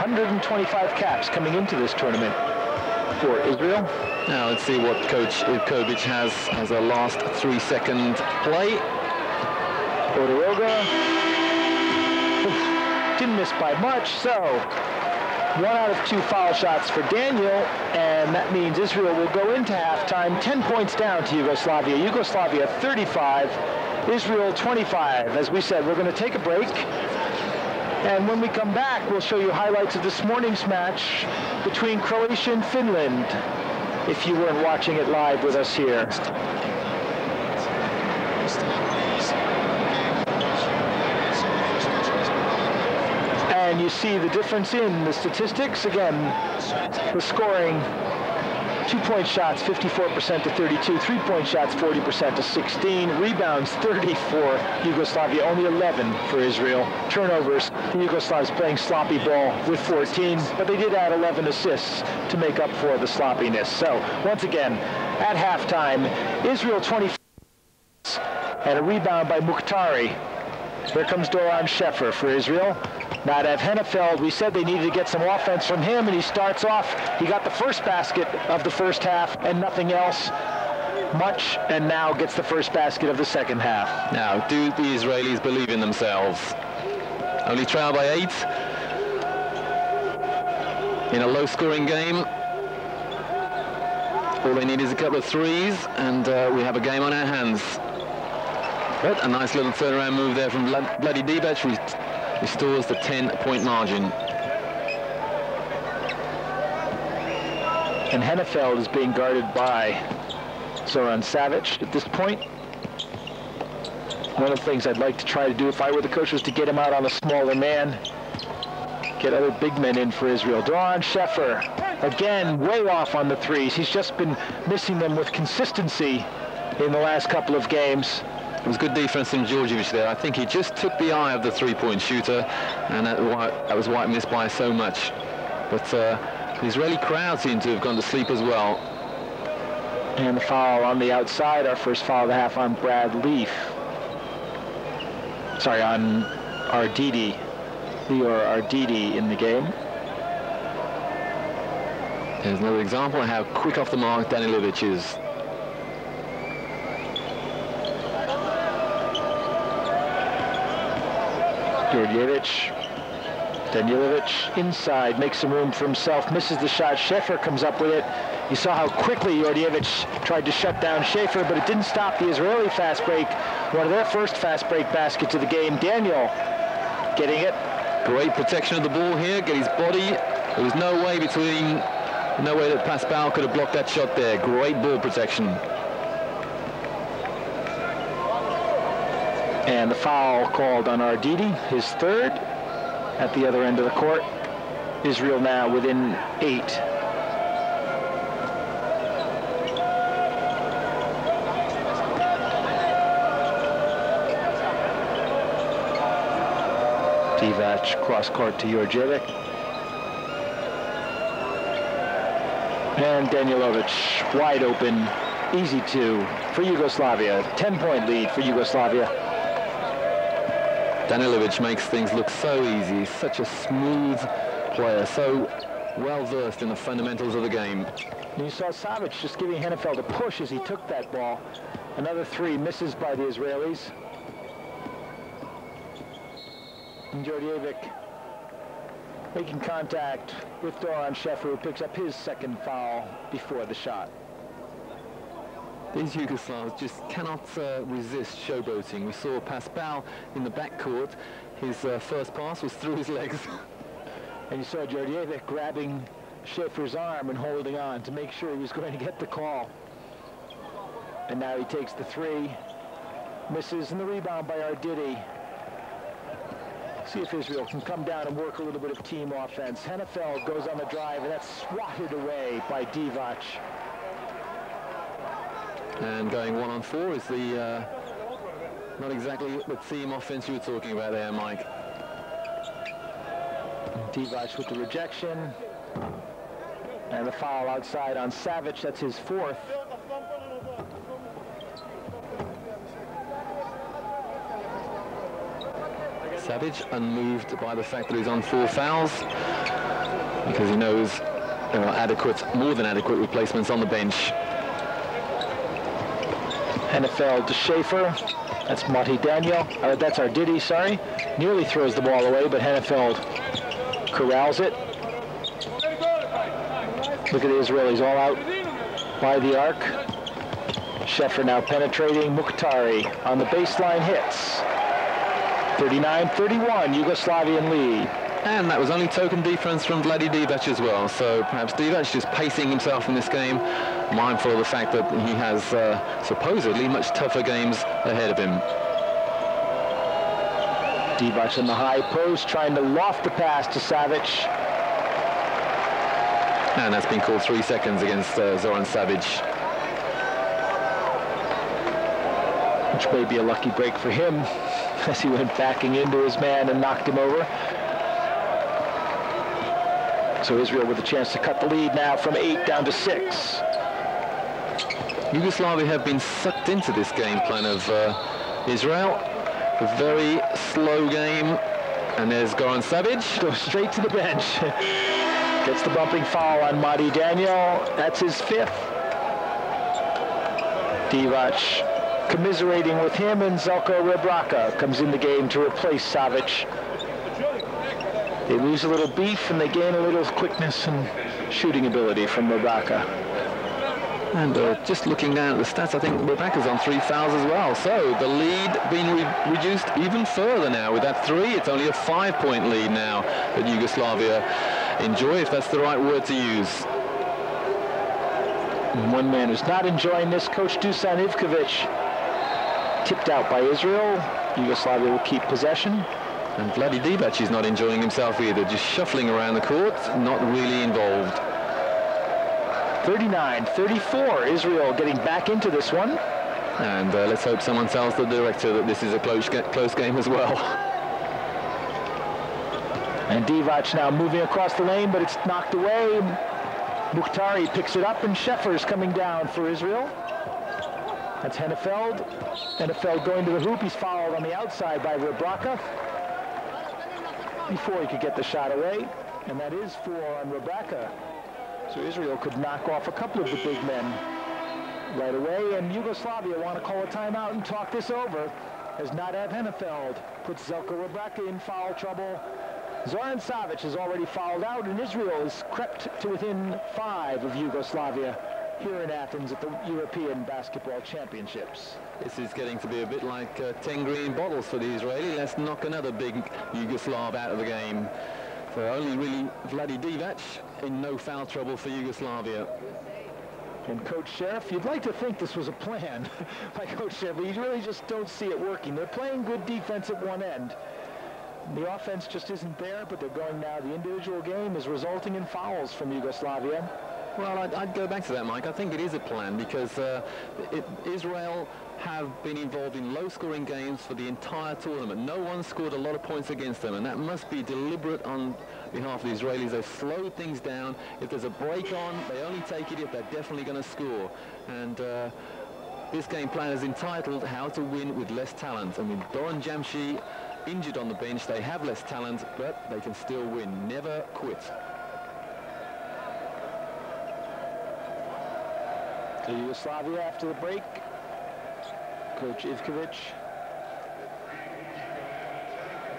125 caps coming into this tournament for Israel. Now let's see what Coach Ivkovic has as a last 3-second play. Bodiroga didn't miss by much, so 1 out of 2 foul shots for Daniel, and that means Israel will go into halftime 10 points down to Yugoslavia. Yugoslavia 35, Israel 25. As we said, we're going to take a break, and when we come back, we'll show you highlights of this morning's match between Croatia and Finland, if you weren't watching it live with us here. And you see the difference in the statistics. Again, the scoring, 2-point shots 54% to 32, 3-point shots 40% to 16, rebounds 30 for Yugoslavia, only 11 for Israel. Turnovers, the Yugoslavs playing sloppy ball with 14, but they did add 11 assists to make up for the sloppiness. So once again, at halftime, Israel 25 and a rebound by Mukhtari. Here comes Doron Sheffer for Israel. Nadav Hennefeld, we said they needed to get some offense from him, and he starts off. He got the first basket of the first half and nothing else much, and now gets the first basket of the second half. Now, do the Israelis believe in themselves? Only trail by 8 in a low-scoring game. All they need is a couple of threes, and we have a game on our hands. But a nice little turnaround move there from Vladi Divac restores the 10-point margin. And Hennefeld is being guarded by Zoran Savic at this point. One of the things I'd like to try to do if I were the coach was to get him out on a smaller man. Get other big men in for Israel. Doron Sheffer, again, way off on the threes. He's just been missing them with consistency in the last couple of games. It was good defense from Djordjevic there. I think he just took the eye of the three-point shooter, and that was why it missed by so much. But the Israeli crowd seemed to have gone to sleep as well. And the foul on the outside, our first foul of the half on Brad Leaf. Sorry, on Arditi. Lior Arditi in the game. There's another example of how quick off the mark Danilovic is. Djordjevic, Danilovic inside, makes some room for himself, misses the shot. Sheffer comes up with it. You saw how quickly Djordjevic tried to shut down Schaefer, but it didn't stop the Israeli fast break. One of their first fast break baskets of the game. Daniel getting it. Great protection of the ball here, get his body. There was no way that Pascal could have blocked that shot there. Great ball protection. And the foul called on Arditi, his third, at the other end of the court. Israel now within 8. Divac cross court to Djordjevic. And Danilovic wide open, easy two for Yugoslavia. 10-point lead for Yugoslavia. Danilovic makes things look so easy. Such a smooth player, so well versed in the fundamentals of the game. And you saw Savic just giving Hennefeld a push as he took that ball. Another three misses by the Israelis. And Djordjevic making contact with Doron Sheffer, who picks up his second foul before the shot. These Yugoslavs just cannot resist showboating. We saw Pascal in the backcourt. His first pass was through his legs. And you saw Djordjevic grabbing Schäfer's arm and holding on to make sure he was going to get the call. And now he takes the three, misses, and the rebound by Arditi. See if Israel can come down and work a little bit of team offense. Hennefeld goes on the drive, and that's swatted away by Divac. And going 1-on-4 is the not exactly the team offense you were talking about there, Mike. Divac with the rejection. And the foul outside on Savic. That's his fourth. Savic unmoved by the fact that he's on 4 fouls because he knows there are adequate, more than adequate replacements on the bench. Hennefeld to Schäfer. That's Marty Daniel. That's Arditi, sorry. Nearly throws the ball away, but Hennefeld corrals it. Look at the Israelis all out by the arc. Schäfer now penetrating. Mukhtari on the baseline hits. 39-31, Yugoslavian lead. And that was only token defense from Vladi Divac as well. So perhaps Divac just pacing himself in this game, mindful of the fact that he has supposedly much tougher games ahead of him. Divac in the high post, trying to loft the pass to Savic. And that's been called 3 seconds against Zoran Savic. Which may be a lucky break for him as he went backing into his man and knocked him over. So Israel with a chance to cut the lead now from 8 down to 6. Yugoslavia have been sucked into this game plan of Israel. A very slow game. And there's Goran Savic. Goes straight to the bench. Gets the bumping foul on Marty Daniel. That's his 5th. Divac commiserating with him, and Zeljko Rebraca comes in the game to replace Savic. They lose a little beef and they gain a little quickness and shooting ability from Rebraca. And just looking down at the stats, I think Rebraca's on 3 fouls as well. So the lead being reduced even further now. With that 3, it's only a 5-point lead now that Yugoslavia enjoy, if that's the right word to use. And one man who's not enjoying this, Coach Dusan Ivkovic. Tipped out by Israel. Yugoslavia will keep possession. And Vladi Divac is not enjoying himself either, just shuffling around the court, not really involved. 39-34, Israel getting back into this one. And let's hope someone tells the director that this is a close game as well. And Divac now moving across the lane, but it's knocked away. Mukhtari picks it up, and Schäfer's coming down for Israel. That's Hennefeld. Hennefeld going to the hoop. He's fouled on the outside by Rebraca before he could get the shot away. And that is 4 on Rebraca. So Israel could knock off a couple of the big men right away. And Yugoslavia want to call a timeout and talk this over, as Nadav Hennefeld puts Zeljko Rebraca in foul trouble. Zoran Savic is already fouled out, and Israel has crept to within 5 of Yugoslavia here in Athens at the European Basketball Championships. This is getting to be a bit like 10 green bottles for the Israeli. Let's knock another big Yugoslav out of the game. So only really Vladi Divac in no foul trouble for Yugoslavia. And Coach Sheriff, you'd like to think this was a plan by Coach Sheriff, but you really just don't see it working. They're playing good defense at one end. The offense just isn't there, but they're going now. The individual game is resulting in fouls from Yugoslavia. Well, I'd go back to that, Mike. I think it is a plan because Israel have been involved in low-scoring games for the entire tournament. No one scored a lot of points against them, and that must be deliberate on behalf of the Israelis. They've slowed things down. If there's a break on, they only take it if they're definitely going to score. And this game plan is entitled How to Win with Less Talent. I mean, Doron Jamshi injured on the bench. They have less talent, but they can still win. Never quit. To Yugoslavia after the break. Coach Ivkovic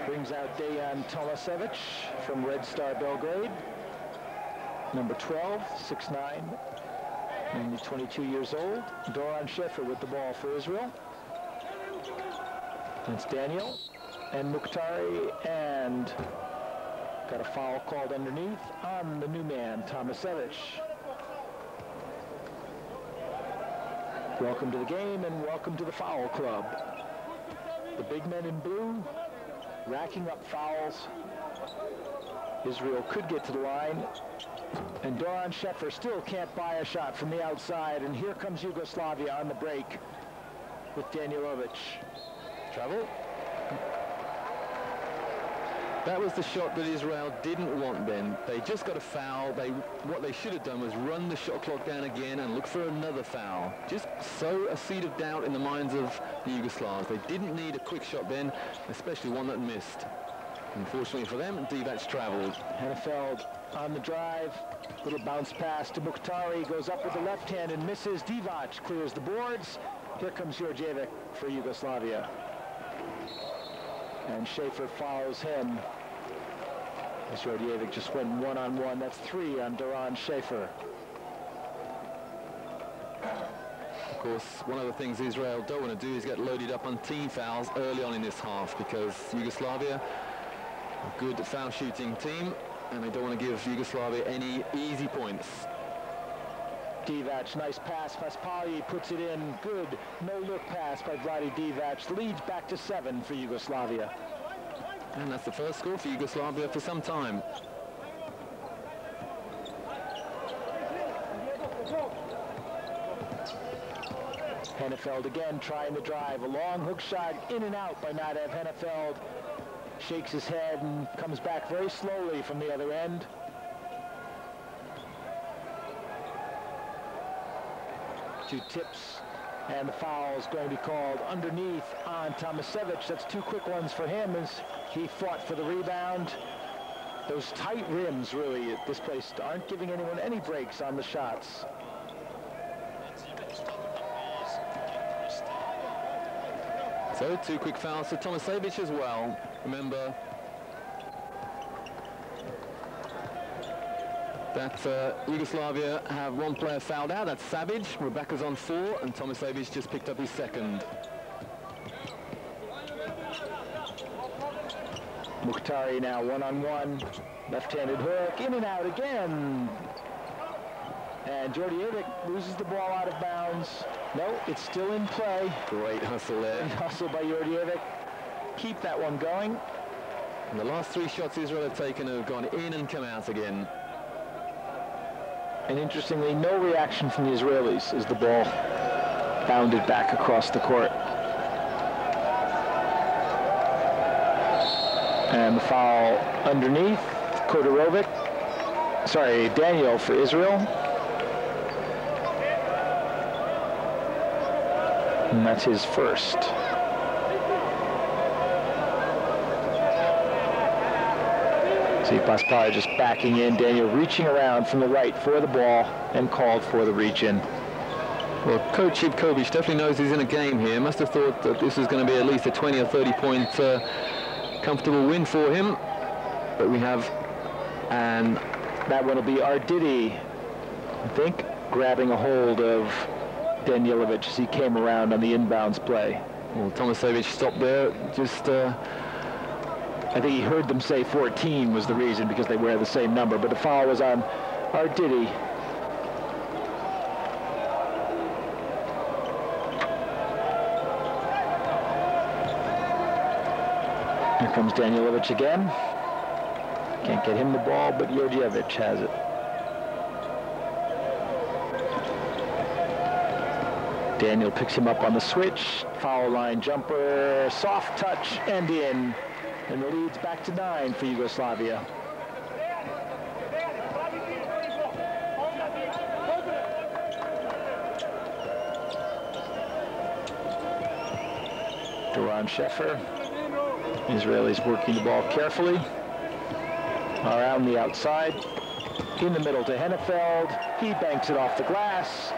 brings out Dejan Tomasevic from Red Star Belgrade. Number 12, 6'9", only 22 years old. Doron Shefer with the ball for Israel. It's Daniel and Mukhtari, and got a foul called underneath on the new man, Tomasevic. Welcome to the game and welcome to the foul club. The big men in blue racking up fouls. Israel could get to the line, and Doron Shefer still can't buy a shot from the outside, and here comes Yugoslavia on the break with Danilovic. Travel. That was the shot that Israel didn't want then. They just got a foul. What they should have done was run the shot clock down again and look for another foul. Just sow a seed of doubt in the minds of the Yugoslavs. They didn't need a quick shot then, especially one that missed. Unfortunately for them, Divac traveled. Hennefeld on the drive. Little bounce pass to Mukhtari. Goes up with the left hand and misses. Divac clears the boards. Here comes Georgievic for Yugoslavia. And Shefer follows him. As Georgievic just went one-on-one. That's 3 on Doron Shefer. Of course, one of the things Israel don't want to do is get loaded up on team fouls early on in this half, because Yugoslavia, a good foul shooting team, and they don't want to give Yugoslavia any easy points. Divac, nice pass. Vaspali puts it in. Good no-look pass by Vlade Divac. Leads back to 7 for Yugoslavia. And that's the first score for Yugoslavia for some time. Hennefeld again trying to drive. A long hook shot in and out by Nadav Hennefeld. Shakes his head and comes back very slowly from the other end. Two tips, and the foul is going to be called underneath on Tomasevic. That's 2 quick ones for him as he fought for the rebound. Those tight rims really at this place aren't giving anyone any breaks on the shots. So 2 quick fouls for Tomasevic as well. Remember that Yugoslavia have 1 player fouled out. That's Savic. Rebecca's on 4, and Tomasevic just picked up his 2nd. Mukhtari now one-on-one. Left-handed hook, in and out again. And Georgievic loses the ball out of bounds. No, it's still in play. Great hustle there. Great hustle by Georgievic. Keep that one going. And the last 3 shots Israel have taken have gone in and come out again. And interestingly, no reaction from the Israelis as the ball bounded back across the court. And the foul underneath, Daniel for Israel. And that's his first. See Paspar just backing in, Daniel reaching around from the right for the ball and called for the reach in. Well, Coach Ivkovic definitely knows he's in a game here. Must have thought that this was going to be at least a 20 or 30 point comfortable win for him. But we have, and that one will be Arditi, I think, grabbing a hold of Danilovic as he came around on the inbounds play. Well, Tomasevic stopped there, just I think he heard them say 14 was the reason, because they wear the same number, but the foul was on Arditi. Here comes Danilovic again. Can't get him the ball, but Georgievic has it. Daniel picks him up on the switch. Foul line jumper, soft touch, and in. And the lead's back to 9 for Yugoslavia. Doron Sheffer. Israelis working the ball carefully. Around the outside. In the middle to Hennefeld. He banks it off the glass.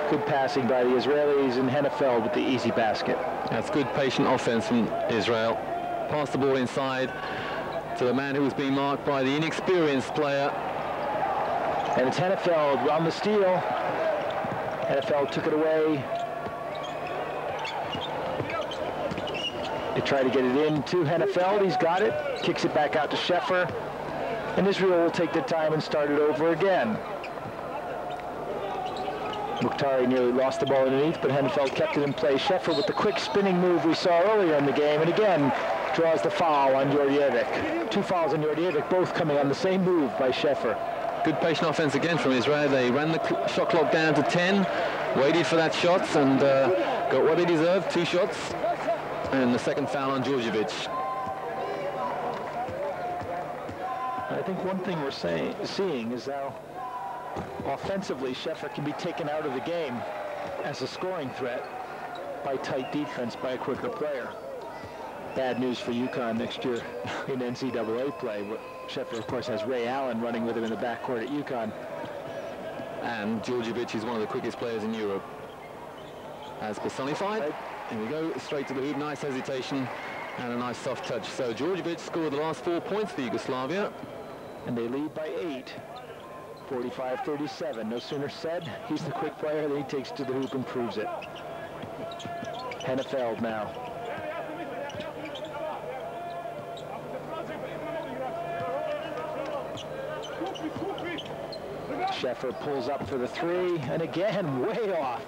Good passing by the Israelis, and Hennefeld with the easy basket. That's good patient offense from Israel. Pass the ball inside to the man who was being marked by the inexperienced player. And it's Hennefeld on the steal. Hennefeld took it away. They try to get it in to Hennefeld. He's got it. Kicks it back out to Sheffer. And Israel will take the time and start it over again. Mukhtari nearly lost the ball underneath, but Hennefeld kept it in play. Sheffer with the quick spinning move we saw earlier in the game, and again draws the foul on Georgievic. 2 fouls on Georgievic, both coming on the same move by Sheffer. Good patient offense again from Israel. They ran the shot clock down to 10, waited for that shots, and got what they deserved, 2 shots. And the second foul on Georgievic. I think one thing we're seeing is how offensively Sheffer can be taken out of the game as a scoring threat by tight defense by a quicker player. Bad news for UConn next year in NCAA play. Sheffer, of course, has Ray Allen running with him in the backcourt at UConn. And Georgievic is one of the quickest players in Europe, as personified. Right. Here we go, straight to the hoop, nice hesitation and a nice soft touch. So Georgievic scored the last 4 points for Yugoslavia. And they lead by 8, 45-37. No sooner said, he's the quick player, then he takes to the hoop and proves it. Hennefeld now. Sheffer pulls up for the 3, and again, way off.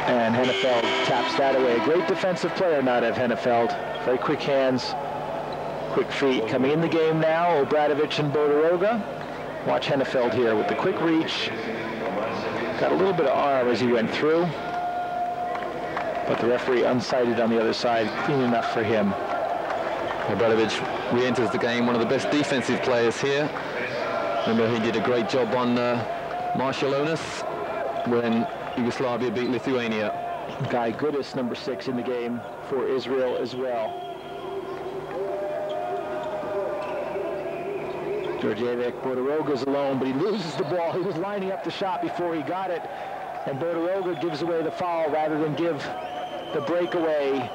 And Hennefeld taps that away. A great defensive player, Nadev Hennefeld. Very quick hands, quick feet. Coming in the game now, Obradovic and Bodiroga. Watch Hennefeld here with the quick reach. Got a little bit of arm as he went through. But the referee unsighted on the other side. Clean enough for him. Obradovic re-enters the game, one of the best defensive players here. Remember, he did a great job on Marcialonis when Yugoslavia beat Lithuania. Guy Goodis, number 6 in the game for Israel as well. Georgievic, Bodiroga's alone, but he loses the ball. He was lining up the shot before he got it, and Bodiroga gives away the foul rather than give the breakaway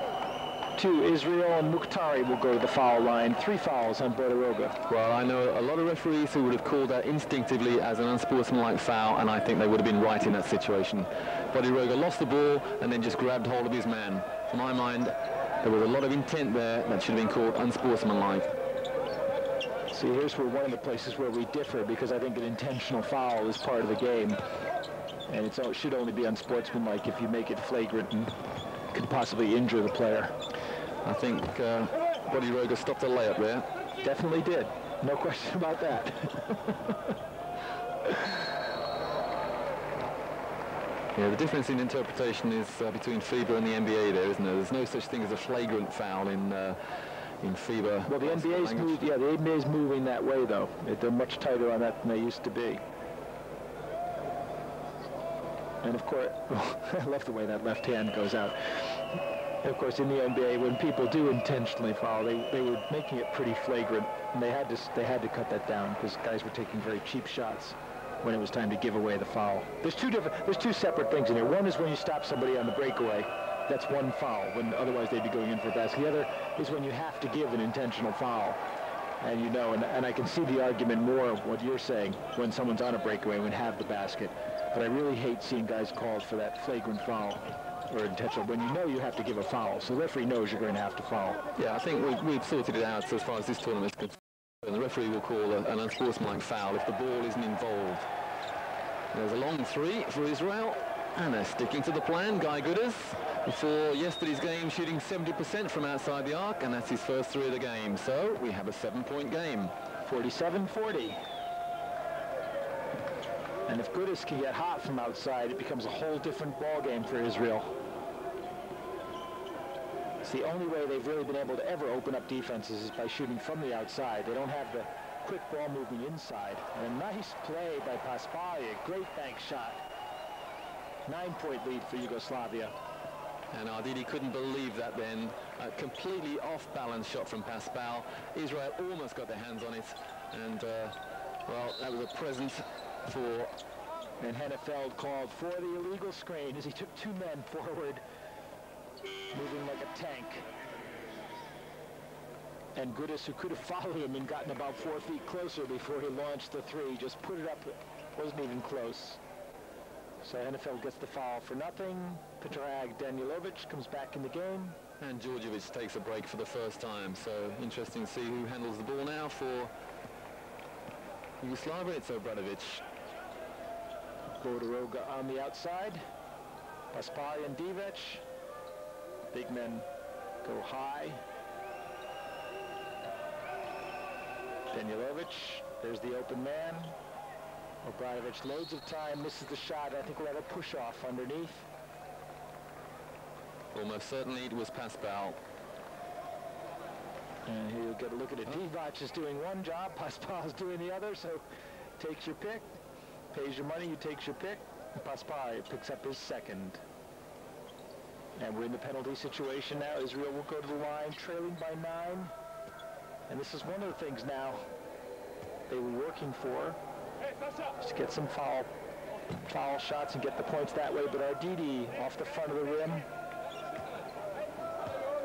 to Israel, and Mukhtari will go to the foul line. 3 fouls on Bodiroga. Well, I know a lot of referees who would have called that instinctively as an unsportsmanlike foul, and I think they would have been right in that situation. Bodiroga lost the ball and then just grabbed hold of his man. To my mind, there was a lot of intent there that should have been called unsportsmanlike. See, here's where one of the places where we differ, because I think an intentional foul is part of the game, and it should only be unsportsmanlike if you make it flagrant and could possibly injure the player. I think Bodiroga stopped a layup there. Definitely did. No question about that. Yeah, the difference in interpretation is between FIBA and the NBA there, isn't there? There's no such thing as a flagrant foul in FIBA. Well, the NBA's moved, yeah, the NBA's moving that way, though. They're much tighter on that than they used to be. And of course, I love the way that left hand goes out. And of course, in the NBA, when people do intentionally foul, they were making it pretty flagrant, and they had to cut that down because guys were taking very cheap shots when it was time to give away the foul. There's two separate things in here. One is when you stop somebody on the breakaway. That's one foul, when otherwise they'd be going in for a basket. The other is when you have to give an intentional foul. And you know, and I can see the argument more of what you're saying, when someone's on a breakaway and have the basket. But I really hate seeing guys called for that flagrant foul or intentional when you know you have to give a foul. So the referee knows you're going to have to foul. Yeah, I think we've sorted it out as far as this tournament is concerned. And the referee will call an unsportsmanlike foul if the ball isn't involved. There's a long 3 for Israel, and they're sticking to the plan. Guy Goodis, before yesterday's game, shooting 70% from outside the arc, and that's his first 3 of the game. So we have a 7-point game. 47-40. And if Goodis can get hot from outside, it becomes a whole different ball game for Israel. It's the only way they've really been able to ever open up defenses is by shooting from the outside. They don't have the quick ball movement inside. And a nice play by Paspalia, great bank shot. 9-point lead for Yugoslavia. And Arditi couldn't believe that then. A completely off-balance shot from Paspal. Israel almost got their hands on it. And, well, that was a present for... And Hennefeld called for the illegal screen as he took 2 men forward, moving like a tank. And Goodis, who could have followed him and gotten about 4 feet closer before he launched the 3, just put it up. Wasn't even close. So Hennefeld gets the foul for nothing. Petrag Danilovic comes back in the game. And Djordjevic takes a break for the first time. So interesting to see who handles the ball now for Yugoslavia. It's Obradovic. Bodiroga on the outside. Paspalj and Divac. Big men go high. Danilovic, there's the open man. Obradovic, loads of time, misses the shot. I think we'll have a push-off underneath. Almost certainly it was Paspal. And here you'll get a look at it. Divac is doing one job, Paspal is doing the other, so takes your pick, pays your money, you takes your pick, and Paspal picks up his second. And we're in the penalty situation now. Israel will go to the line, trailing by 9. And this is one of the things now they were working for, just to get some foul shots and get the points that way. But Arditi off the front of the rim.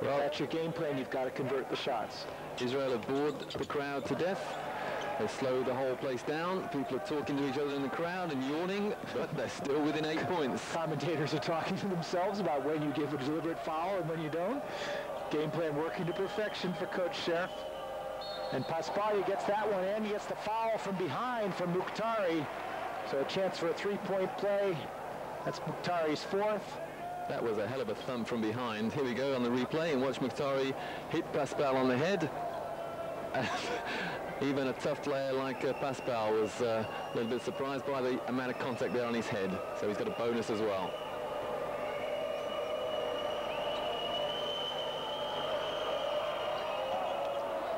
Well, that's your game plan. You've got to convert the shots. Israel have bored the crowd to death. They slowed the whole place down. People are talking to each other in the crowd and yawning, but they're still within 8 points. Commentators are talking to themselves about when you give a deliberate foul and when you don't. Game plan working to perfection for Coach Sheriff. And Paspalj gets that one in. He gets the foul from behind from Mukhtari. So a chance for a 3-point play. That's Mukhtari's 4th. That was a hell of a thump from behind. Here we go on the replay and watch Mukhtari hit Paspal on the head. Even a tough player like Paspal was a little bit surprised by the amount of contact there on his head. So he's got a bonus as well.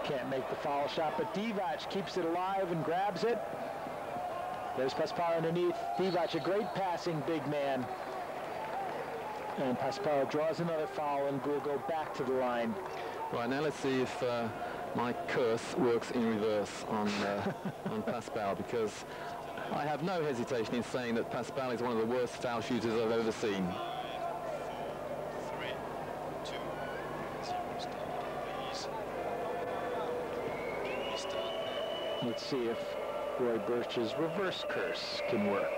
Can't make the foul shot, but Divac keeps it alive and grabs it. There's Paspal underneath. Divac, a great passing big man. And Paspal draws another foul and will go back to the line. Right, now let's see if my curse works in reverse on Paspal, because I have no hesitation in saying that Paspal is one of the worst foul shooters I've ever seen. 3, 2, 0, start, please. Let's see if Roy Birch's reverse curse can work.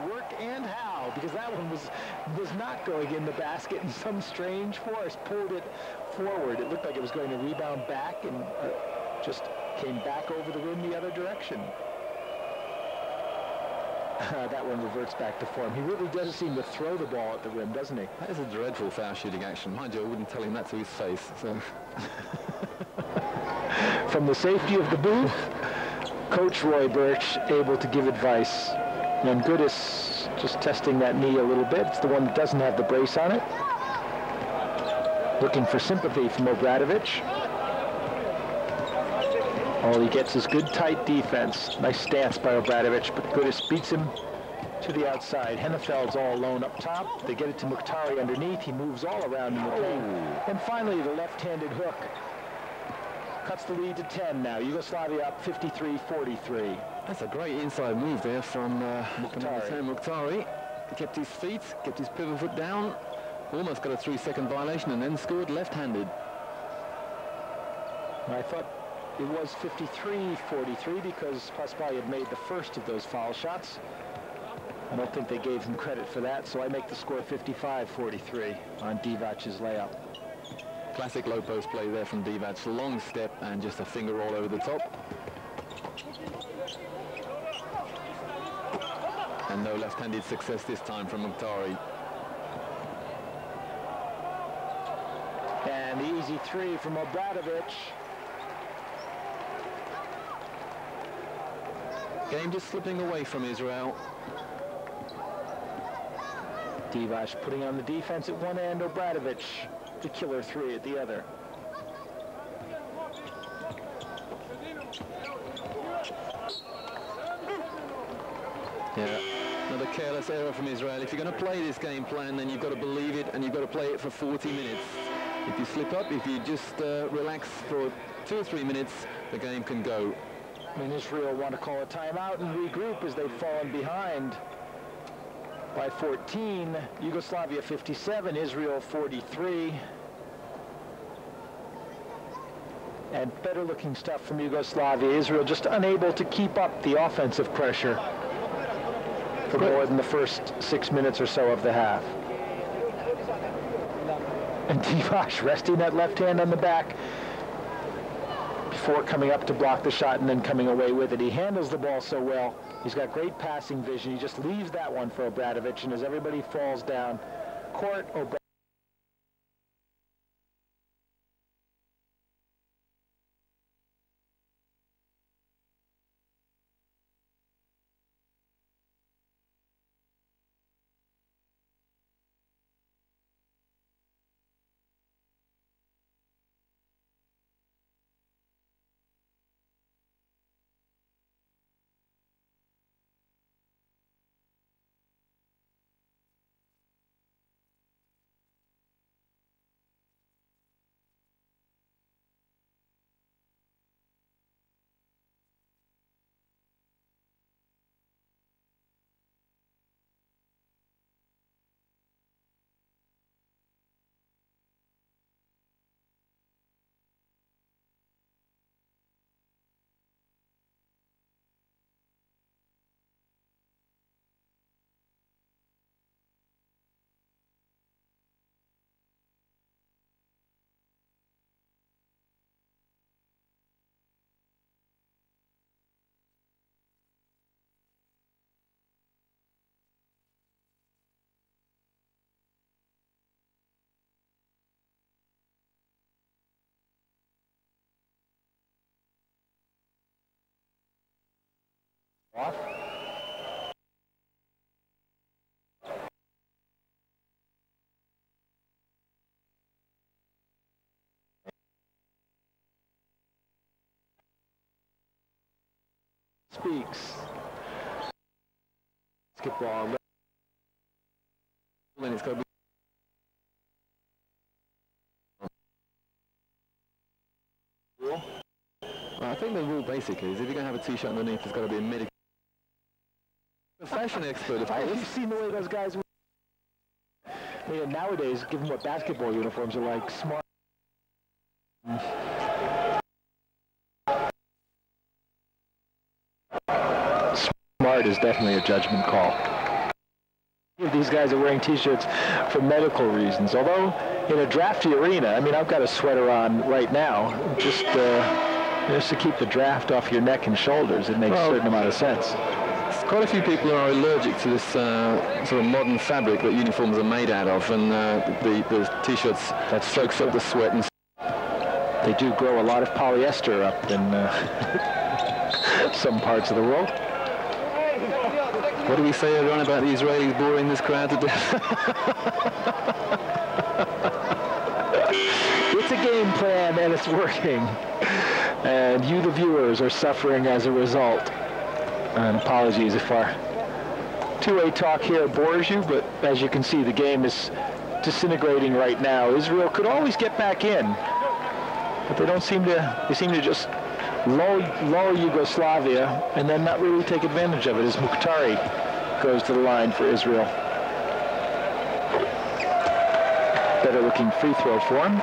Work and how, because that one was not going in the basket, and some strange force pulled it forward. It looked like it was going to rebound back and just came back over the rim the other direction. That one reverts back to form. He really does seem to throw the ball at the rim, doesn't he? That is a dreadful foul shooting action. Mind you, I wouldn't tell him that to his face. So. From the safety of the booth, Coach Roy Birch able to give advice. And Goodis just testing that knee a little bit. It's the one that doesn't have the brace on it. Looking for sympathy from Obradovic. All he gets is good tight defense. Nice stance by Obradovic, but Goodis beats him to the outside. Hennefeld's all alone up top. They get it to Mukhtari underneath. He moves all around in the paint. And finally, the left-handed hook cuts the lead to 10 now. Yugoslavia up 53-43. That's a great inside move there from Mukhtari. Kept his feet, kept his pivot foot down, almost got a 3-second violation, and then scored left-handed. I thought it was 53-43 because Paspalj had made the first of those foul shots. I don't think they gave him credit for that, so I make the score 55-43 on Divac's layup. Classic low post play there from Divac. Long step and just a finger roll over the top. And no left-handed success this time from Mukhtari. And the easy 3 from Obradovic. Game just slipping away from Israel. Divac putting on the defense at one end, Obradovic, the killer three at the other. Yeah, another careless error from Israel. If you're going to play this game plan, then you've got to believe it, and you've got to play it for 40 minutes. If you slip up, if you just relax for 2 or 3 minutes, the game can go. I mean, Israel want to call a timeout and regroup as they've fallen behind by 14. Yugoslavia 57, Israel 43. And better looking stuff from Yugoslavia. Israel just unable to keep up the offensive pressure for more than the first 6 minutes or so of the half. And Divac resting that left hand on the back before coming up to block the shot and then coming away with it. He handles the ball so well. He's got great passing vision. He just leaves that one for Obradovic, and as everybody falls down court, Obradovic off. Speaks. Basketball. Then it's got to be. Well, I think the rule basically is if you're going to have a tee shot underneath, there's got to be a mid. A fashion expert, of course. You've seen the way those guys. I mean, nowadays, given what basketball uniforms are like, smart. Smart is definitely a judgment call. These guys are wearing T-shirts for medical reasons. Although in a drafty arena, I mean, I've got a sweater on right now, just to keep the draft off your neck and shoulders. It makes a certain amount of sense. Quite a few people are allergic to this sort of modern fabric that uniforms are made out of, and the T-shirts that soaks up the sweat. And they do grow a lot of polyester up in some parts of the world. What do we say earlier on about the Israelis boring this crowd to death? It's a game plan and it's working, and you, the viewers, are suffering as a result. And apologies if our two-way talk here bores you, but as you can see, the game is disintegrating right now. Israel could always get back in, but they don't seem to. They seem to just lull Yugoslavia and then not really take advantage of it as Mukhtari goes to the line for Israel. Better looking free throw for him.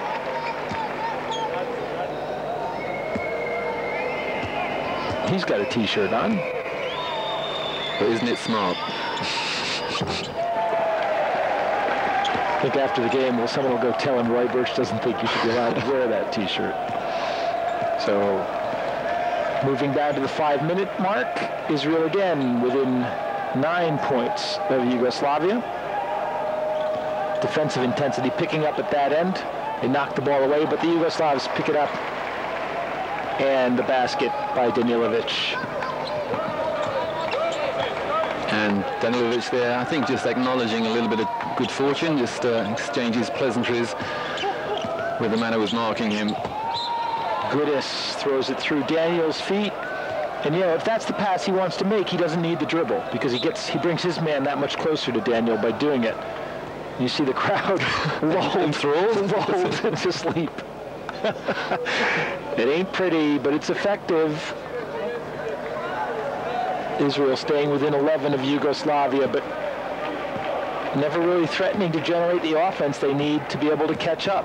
He's got a T-shirt on. But isn't it smart? I think after the game, someone will go tell him Roy Birch doesn't think you should be allowed to wear that T-shirt. So, moving down to the 5-minute mark, Israel again within 9 points of Yugoslavia. Defensive intensity picking up at that end. They knock the ball away, but the Yugoslavs pick it up. And the basket by Danilovic. And Danilovic there, I think, just acknowledging a little bit of good fortune, just exchanges pleasantries with the man who was marking him. Goodis throws it through Daniel's feet. And, you know, if that's the pass he wants to make, he doesn't need the dribble because he brings his man that much closer to Daniel by doing it. You see the crowd lulled into sleep. It ain't pretty, but it's effective. Israel staying within 11 of Yugoslavia, but never really threatening to generate the offense they need to be able to catch up.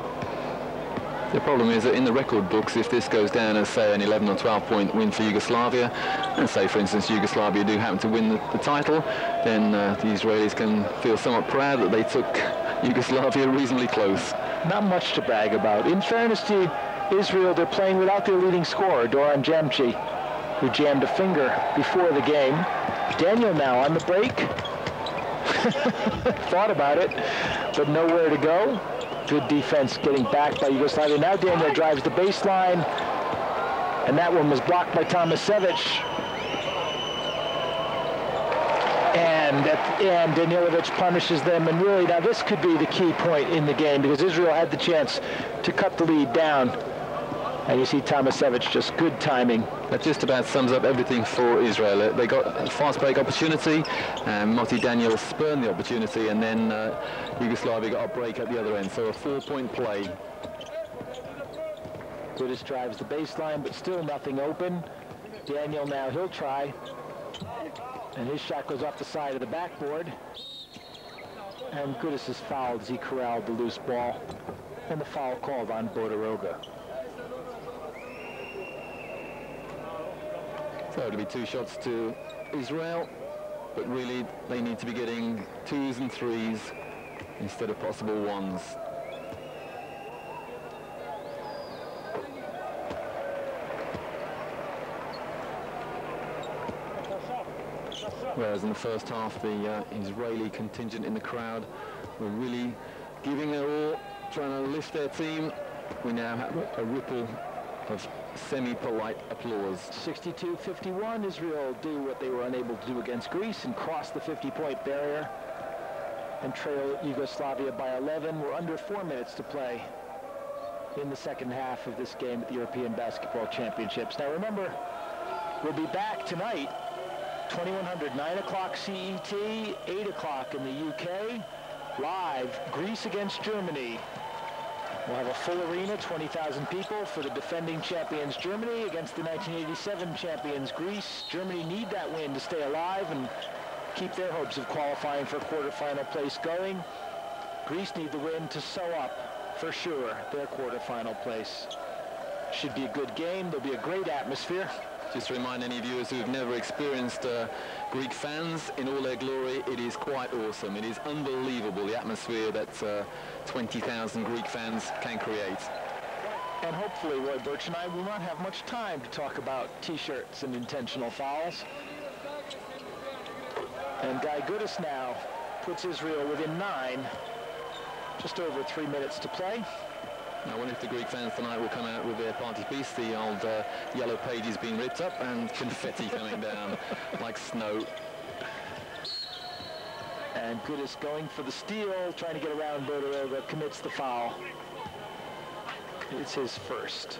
The problem is that in the record books, if this goes down as, say, an 11 or 12 point win for Yugoslavia, and say, for instance, Yugoslavia do happen to win the title, then the Israelis can feel somewhat proud that they took Yugoslavia reasonably close. Not much to brag about. In fairness to Israel, they're playing without their leading scorer, Doran Jamci, who jammed a finger before the game. Daniel now on the break. Thought about it, but nowhere to go. Good defense getting back by Yugoslavia. Now Daniel drives the baseline, and that one was blocked by Tomasevic. And Danilovic punishes them, and really now this could be the key point in the game because Israel had the chance to cut the lead down. And you see Tomasevic, just good timing. That just about sums up everything for Israel. They got a fast break opportunity, and Moti Daniel spurned the opportunity, and then Yugoslavia got a break at the other end. So a 4-point play. Goodis drives the baseline, but still nothing open. Daniel now, he'll try. And his shot goes off the side of the backboard. And Goodis is fouled as he corralled the loose ball. And the foul called on Bodiroga. So it'll be 2 shots to Israel, but really they need to be getting 2s and 3s instead of possible 1s. Whereas in the first half, the Israeli contingent in the crowd were really giving their all, trying to lift their team. We now have a ripple of semi-polite applause. 62-51, Israel do what they were unable to do against Greece and cross the 50-point barrier and trail Yugoslavia by 11. We're under 4 minutes to play in the second half of this game at the European Basketball Championships. Now remember, we'll be back tonight, 2100, 9 o'clock CET, 8 o'clock in the UK, live, Greece against Germany. We'll have a full arena, 20,000 people for the defending champions Germany against the 1987 champions Greece. Germany need that win to stay alive and keep their hopes of qualifying for quarterfinal place going. Greece need the win to sew up, for sure, their quarterfinal place. Should be a good game. There'll be a great atmosphere. Just to remind any viewers who have never experienced Greek fans in all their glory, it is quite awesome. It is unbelievable, the atmosphere that 20,000 Greek fans can create. And hopefully, Roy Birch and I will not have much time to talk about T-shirts and intentional fouls. And Guy Goodis now puts Israel within 9, just over 3 minutes to play. I wonder if the Greek fans tonight will come out with their party piece, the old yellow pages being ripped up and confetti coming down like snow. And Goodis going for the steal, trying to get around Bodiroga, commits the foul. It's his first.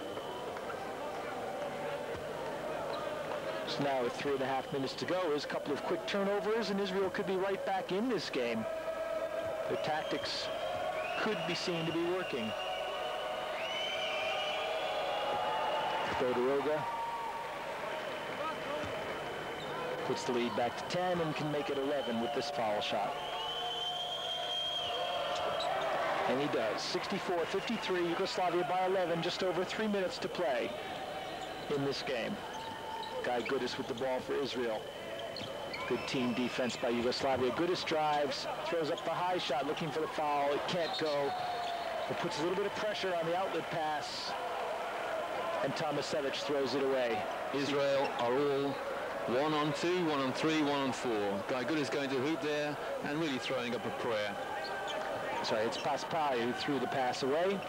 So now with 3.5 minutes to go, there's a couple of quick turnovers, and Israel could be right back in this game. Their tactics could be seen to be working. Bodiroga puts the lead back to 10 and can make it 11 with this foul shot. And he does. 64-53, Yugoslavia by 11, just over 3 minutes to play in this game. Guy Goodis with the ball for Israel. Good team defense by Yugoslavia. Goodis drives, throws up the high shot, looking for the foul. It can't go. It puts a little bit of pressure on the outlet pass. And Tomasevic throws it away. Israel are all 1 on 2, 1 on 3, 1 on 4. Guy Goodis going to hoop there and really throwing up a prayer. Sorry, it's Paspali who threw the pass away.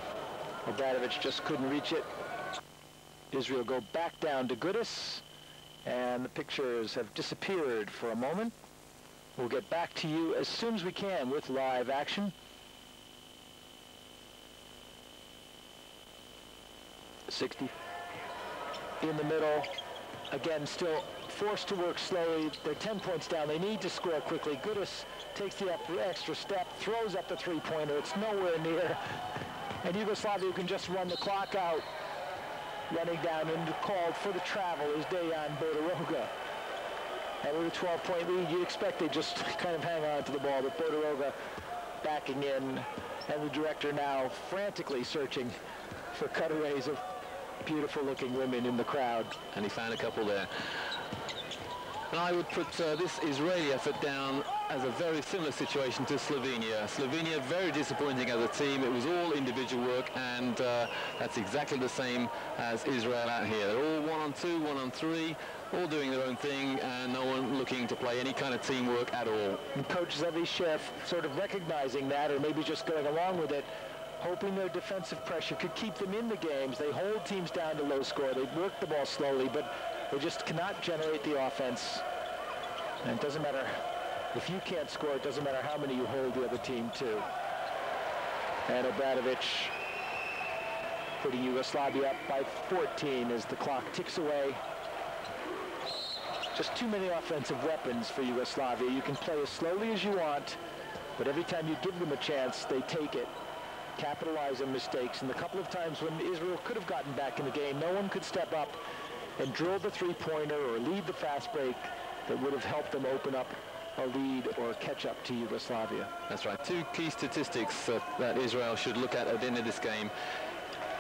Obradovic just couldn't reach it. Israel go back down to Goodis, and the pictures have disappeared for a moment. We'll get back to you as soon as we can with live action. 60 in the middle. Again, still forced to work slowly. They're 10 points down. They need to score quickly. Goodis takes the extra step, throws up the three-pointer. It's nowhere near. And Yugoslavia can just run the clock out. Running down and called for the travel is Dejan Bodiroga. And with a 12-point lead, you'd expect they just kind of hang on to the ball, but Bodiroga backing in, and the director now frantically searching for cutaways of beautiful-looking women in the crowd. And he found a couple there. And I would put this Israeli effort down as a very similar situation to Slovenia. Slovenia, very disappointing as a team. It was all individual work, and that's exactly the same as Israel out here. They're all 1-on-2, 1-on-3, all doing their own thing, and no one looking to play any kind of teamwork at all. And Coach Zevishev sort of recognizing that, or maybe just going along with it, hoping their defensive pressure could keep them in the games. They hold teams down to low score. They work the ball slowly, but they just cannot generate the offense. And it doesn't matter if you can't score, it doesn't matter how many you hold the other team to. And Obradovic putting Yugoslavia up by 14 as the clock ticks away. Just too many offensive weapons for Yugoslavia. You can play as slowly as you want, but every time you give them a chance, they take it. Capitalize on mistakes. And the couple of times when Israel could have gotten back in the game, no one could step up and drill the three-pointer or lead the fast break that would have helped them open up a lead or catch up to Yugoslavia. That's right. Two key statistics that Israel should look at the end of this game.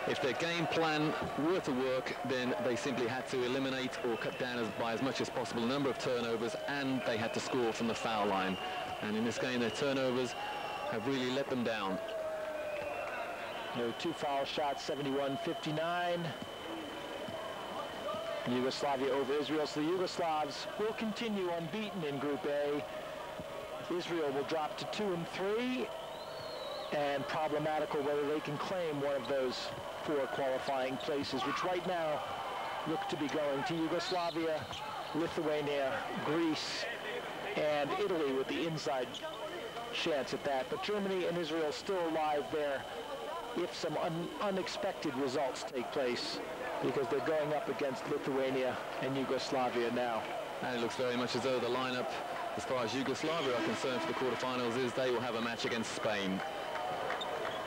If their game plan were to work, then they simply had to eliminate or cut down by as much as possible the number of turnovers, and they had to score from the foul line. And in this game, their turnovers have really let them down. No two foul shots, 71-59. Yugoslavia over Israel, so the Yugoslavs will continue unbeaten in Group A. Israel will drop to 2-3, and problematical whether they can claim one of those 4 qualifying places, which right now look to be going to Yugoslavia, Lithuania, Greece, and Italy with the inside chance at that. But Germany and Israel still alive there if some unexpected results take place, because they're going up against Lithuania and Yugoslavia now. And it looks very much as though the lineup, as far as Yugoslavia are concerned for the quarterfinals, is they will have a match against Spain.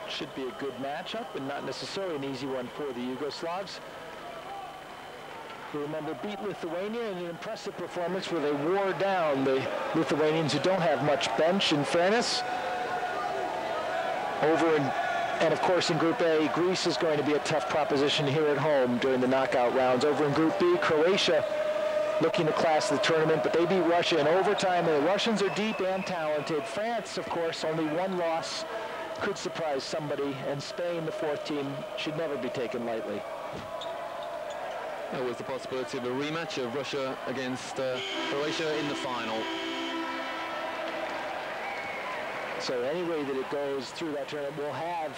Should be a good matchup and not necessarily an easy one for the Yugoslavs, who, remember, beat Lithuania in an impressive performance where they wore down the Lithuanians, who don't have much bench, in fairness. And of course in Group A, Greece is going to be a tough proposition here at home during the knockout rounds. Over in Group B, Croatia looking to class the tournament, but they beat Russia in overtime, and the Russians are deep and talented. France, of course, only 1 loss, could surprise somebody, and Spain, the 4th team, should never be taken lightly. There was the possibility of a rematch of Russia against Croatia in the final. So any way that it goes through that tournament, we'll have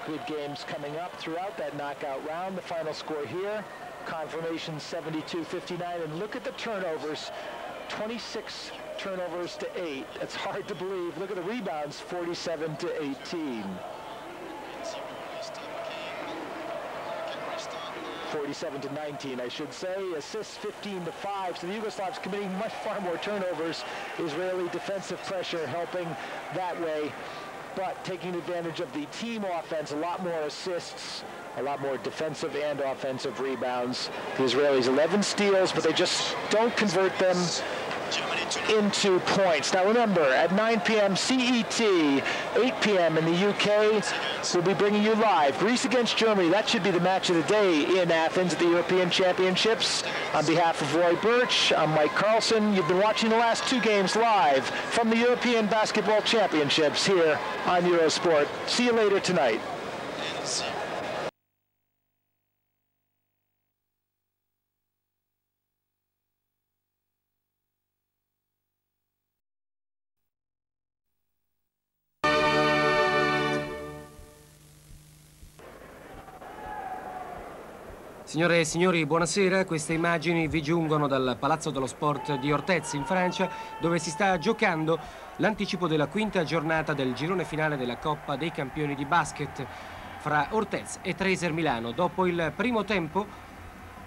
good games coming up throughout that knockout round. The final score here, confirmation 72-59, and look at the turnovers, 26 turnovers to 8. That's hard to believe. Look at the rebounds, 47-18. 47-19, I should say. Assists 15-5. So the Yugoslavs committing far more turnovers. Israeli defensive pressure helping that way, but taking advantage of the team offense. A lot more assists, a lot more defensive and offensive rebounds. The Israelis 11 steals, but they just don't convert them into points. Now remember, at 9 p.m. CET, 8 p.m. in the UK, we'll be bringing you live Greece against Germany. That should be the match of the day in Athens at the European Championships. On behalf of Roy Birch, I'm Mike Carlson. You've been watching the last 2 games live from the European Basketball Championships here on Eurosport. See you later tonight. Signore e signori, buonasera. Queste immagini vi giungono dal Palazzo dello Sport di Orthez in Francia, dove si sta giocando l'anticipo della quinta giornata del girone finale della Coppa dei Campioni di basket fra Orthez e Treser Milano. Dopo il primo tempo,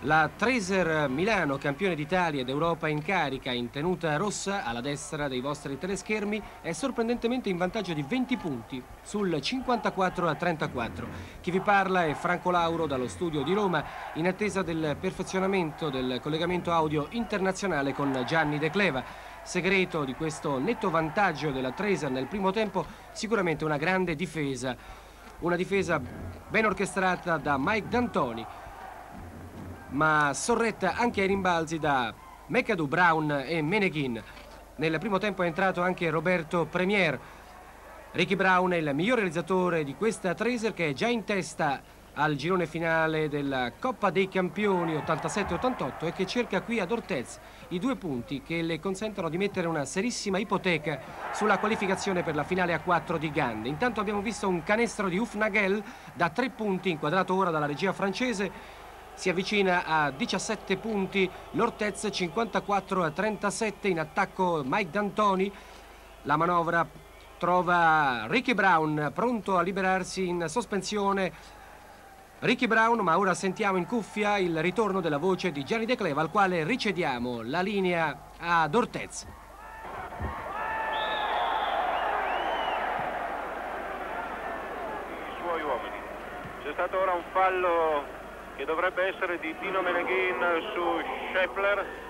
la Treser Milano, campione d'Italia ed Europa in carica in tenuta rossa alla destra dei vostri teleschermi, è sorprendentemente in vantaggio di 20 punti sul 54-34. Chi vi parla è Franco Lauro dallo studio di Roma, in attesa del perfezionamento del collegamento audio internazionale con Gianni De Cleva. Segreto di questo netto vantaggio della Treser nel primo tempo, sicuramente una grande difesa. Una difesa ben orchestrata da Mike D'Antoni, ma sorretta anche ai rimbalzi da McAdoo, Brown e Meneghin. Nel primo tempo è entrato anche Roberto Premier. Ricky Brown è il miglior realizzatore di questa Treser, che è già in testa al girone finale della Coppa dei Campioni 87-88 e che cerca qui ad Orthez i 2 punti che le consentono di mettere una serissima ipoteca sulla qualificazione per la finale a 4 di Gand. Intanto abbiamo visto un canestro di Hufnagel da 3 punti, inquadrato ora dalla regia francese. Si avvicina a 17 punti l'Orthez, 54-37 in attacco Mike D'Antoni. La manovra trova Ricky Brown pronto a liberarsi in sospensione. Ricky Brown, ma ora sentiamo in cuffia il ritorno della voce di Gianni De Cleva, al quale ricediamo la linea ad Orthez. I suoi uomini. C'è stato ora un fallo che dovrebbe essere di Dino Meneghin su Scheffler.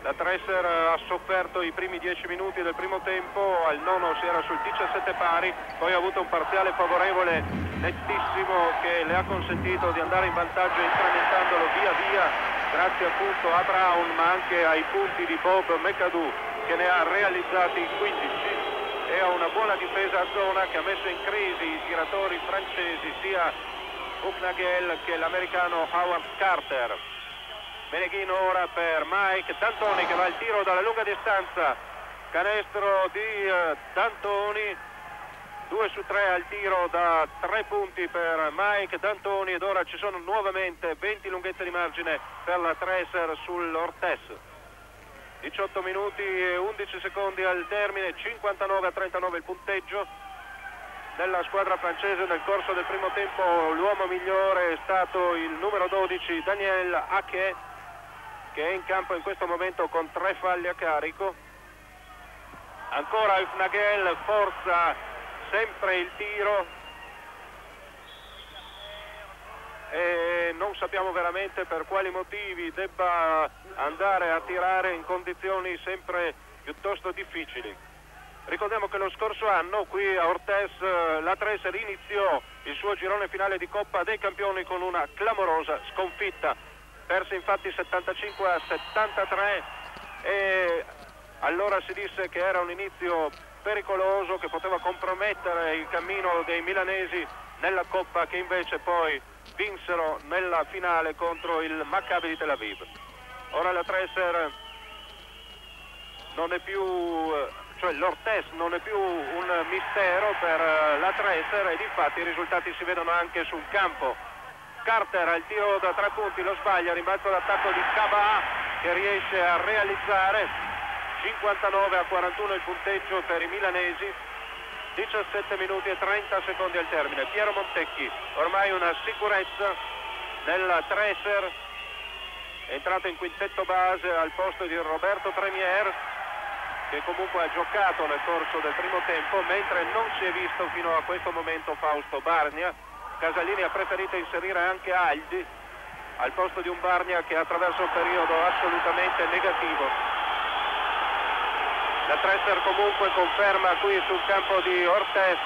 La Treser ha sofferto i primi 10 minuti del primo tempo, al nono si era sul 17 pari, poi ha avuto un parziale favorevole nettissimo che le ha consentito di andare in vantaggio incrementandolo via via grazie appunto a Brown, ma anche ai punti di Bob McAdoo che ne ha realizzati 15, e a una buona difesa a zona che ha messo in crisi i tiratori francesi, sia Hufnagel che l'americano Howard Carter. Meneghin ora per Mike D'Antoni che va al tiro dalla lunga distanza, canestro di D'Antoni, 2 su 3 al tiro da 3 punti per Mike D'Antoni, ed ora ci sono nuovamente 20 lunghezze di margine per la Treser sull'Orthez. 18 minuti e 11 secondi al termine, 59-39 il punteggio della squadra francese. Nel corso del primo tempo l'uomo migliore è stato il numero 12 Daniel Ake, che è in campo in questo momento con 3 falli a carico. Ancora Hufnagel forza sempre il tiro e non sappiamo veramente per quali motivi debba andare a tirare in condizioni sempre piuttosto difficili. Ricordiamo che lo scorso anno qui a Orthez la Treser iniziò il suo girone finale di Coppa dei Campioni con una clamorosa sconfitta. Perse infatti 75-73 e allora si disse che era un inizio pericoloso che poteva compromettere il cammino dei milanesi nella Coppa, che invece poi vinsero nella finale contro il Maccabi di Tel Aviv. Ora la Treser non è più... cioè l'Orthez non è più un mistero per la Treser, ed infatti i risultati si vedono anche sul campo. Carter al tiro da 3 punti, lo sbaglia, rimbalzo d'attacco di Kaba che riesce a realizzare. 59-41 il punteggio per i milanesi, 17 minuti e 30 secondi al termine. Piero Montecchi, ormai una sicurezza nella Treser, è entrato in quintetto base al posto di Roberto Premier, che comunque ha giocato nel corso del primo tempo, mentre non si è visto fino a questo momento Fausto Bargna. Casalini ha preferito inserire anche Aldi al posto di un Bargna che attraversa un periodo assolutamente negativo. La Treser comunque conferma qui sul campo di Orthez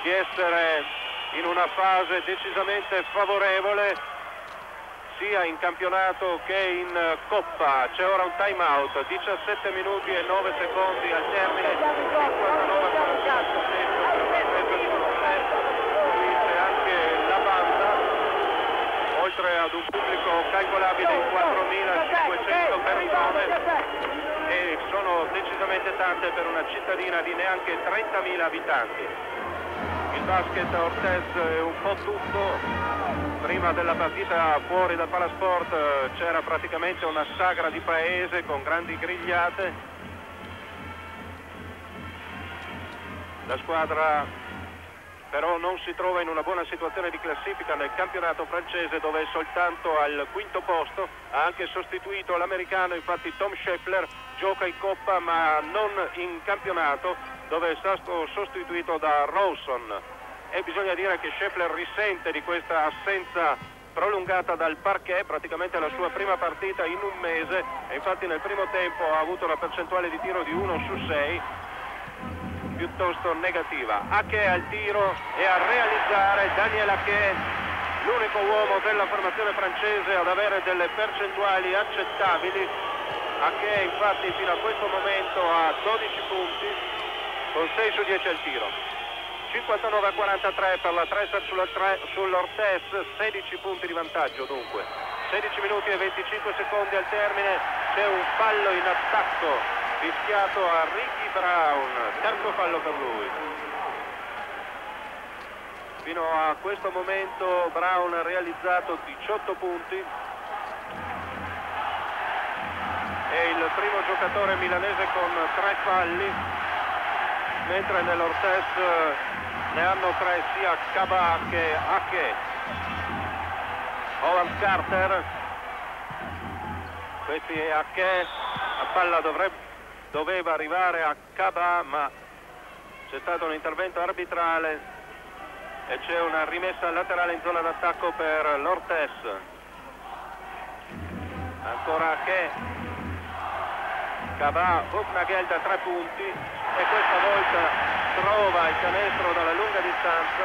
di essere in una fase decisamente favorevole sia in campionato che in Coppa. C'è ora un time out, 17 minuti e 9 secondi al termine, 59-41 qui c'è anche la banda, oltre ad un pubblico calcolabile in 4.500 persone, e sono decisamente tante per una cittadina di neanche 30.000 abitanti. Il basket Ortez è un po' tutto. Prima della partita fuori dal Palasport c'era praticamente una sagra di paese con grandi grigliate. La squadra però non si trova in una buona situazione di classifica nel campionato francese, dove è soltanto al quinto posto. Ha anche sostituito l'americano, infatti Tom Scheffler gioca in Coppa ma non in campionato, dove è stato sostituito da Rawson, e bisogna dire che Scheffler risente di questa assenza prolungata dal parquet, praticamente la sua prima partita in un mese, e infatti nel primo tempo ha avuto una percentuale di tiro di 1 su 6 piuttosto negativa. Ake al tiro e a realizzare Daniel Ake, l'unico uomo della formazione francese ad avere delle percentuali accettabili. Ake infatti fino a questo momento ha 12 punti con 6 su 10 al tiro. 59-43 per la Tresser sull'Ortez, 16 punti di vantaggio dunque. 16 minuti e 25 secondi al termine, c'è un fallo in attacco fischiato a Ricky Brown, terzo fallo per lui. Fino a questo momento Brown ha realizzato 18 punti. È il primo giocatore milanese con 3 falli, mentre nell'Ortez ne hanno 3 sia Kaba che Ake. Owen Carter, questi è Ake, la palla doveva arrivare a Kaba, ma c'è stato un intervento arbitrale e c'è una rimessa laterale in zona d'attacco per l'Ortez. Ancora Ake, Kaba, Hufnagel da 3 punti e questa volta trova il canestro dalla lunga distanza.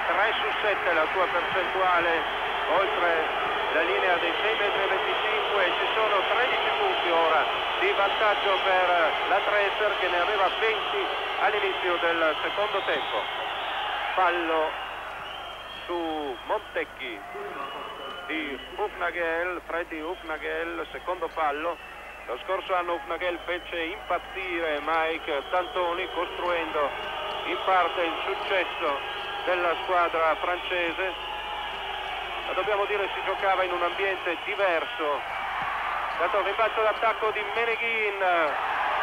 3 su 7 la sua percentuale oltre la linea dei 6,25 m, e ci sono 13 punti ora di vantaggio per la Tresser, che ne aveva 20 all'inizio del secondo tempo. Fallo su Montecchi di Hufnagel, Freddy Hufnagel, secondo fallo. Lo scorso anno Hufnagel fece impazzire Mike D'Antoni, costruendo in parte il successo della squadra francese. Ma dobbiamo dire si giocava in un ambiente diverso. Dato rimbalzo d'attacco di Meneghin,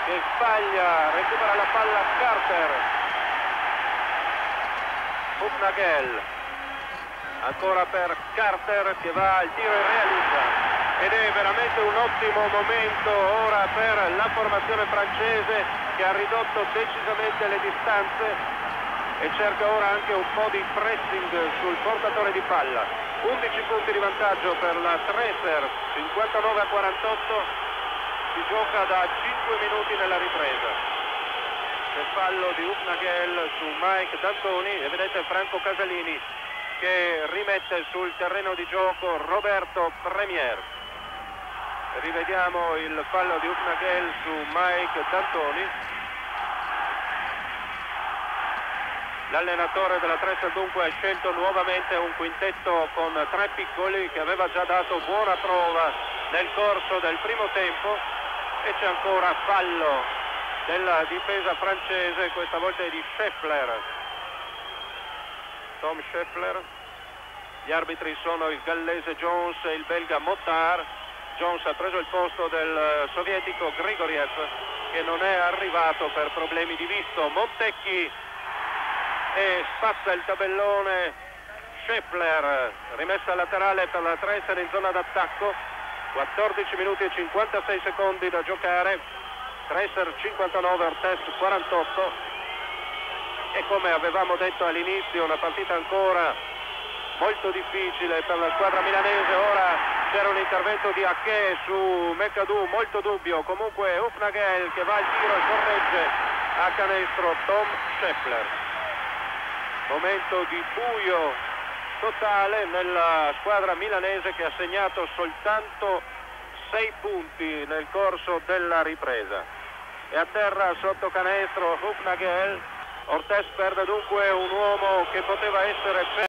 che sbaglia, recupera la palla Carter. Hufnagel, ancora per Carter, che va al tiro e realizza. Ed è veramente un ottimo momento ora per la formazione francese, che ha ridotto decisamente le distanze e cerca ora anche un po' di pressing sul portatore di palla. 11 punti di vantaggio per la Tresser, 59-48, si gioca da 5 minuti nella ripresa. C'è il fallo di Hufnagel su Mike D'Antoni e vedete Franco Casalini che rimette sul terreno di gioco Roberto Premier. Rivediamo il fallo di Hufnagel su Mike D'Antoni. L'allenatore della Tresser dunque ha scelto nuovamente un quintetto con 3 piccoli, che aveva già dato buona prova nel corso del primo tempo, e c'è ancora fallo della difesa francese, questa volta è di Scheffler. Tom Scheffler. Gli arbitri sono il gallese Jones e il belga Mottard. Jones ha preso il posto del sovietico Grigoriev, che non è arrivato per problemi di visto. Montecchi, e spazza il tabellone Scheffler, rimessa laterale per la Tresser in zona d'attacco. 14 minuti e 56 secondi da giocare. Tresser 59, Ortez 48, e come avevamo detto all'inizio una partita ancora molto difficile per la squadra milanese. Ora c'era un intervento di Ake su McAdoo molto dubbio, comunque Hufnagel che va al tiro e corregge a canestro Tom Scheffler. Momento di buio totale nella squadra milanese, che ha segnato soltanto 6 punti nel corso della ripresa. E a terra sotto canestro Hufnagel. Ortez perde dunque un uomo che poteva essere per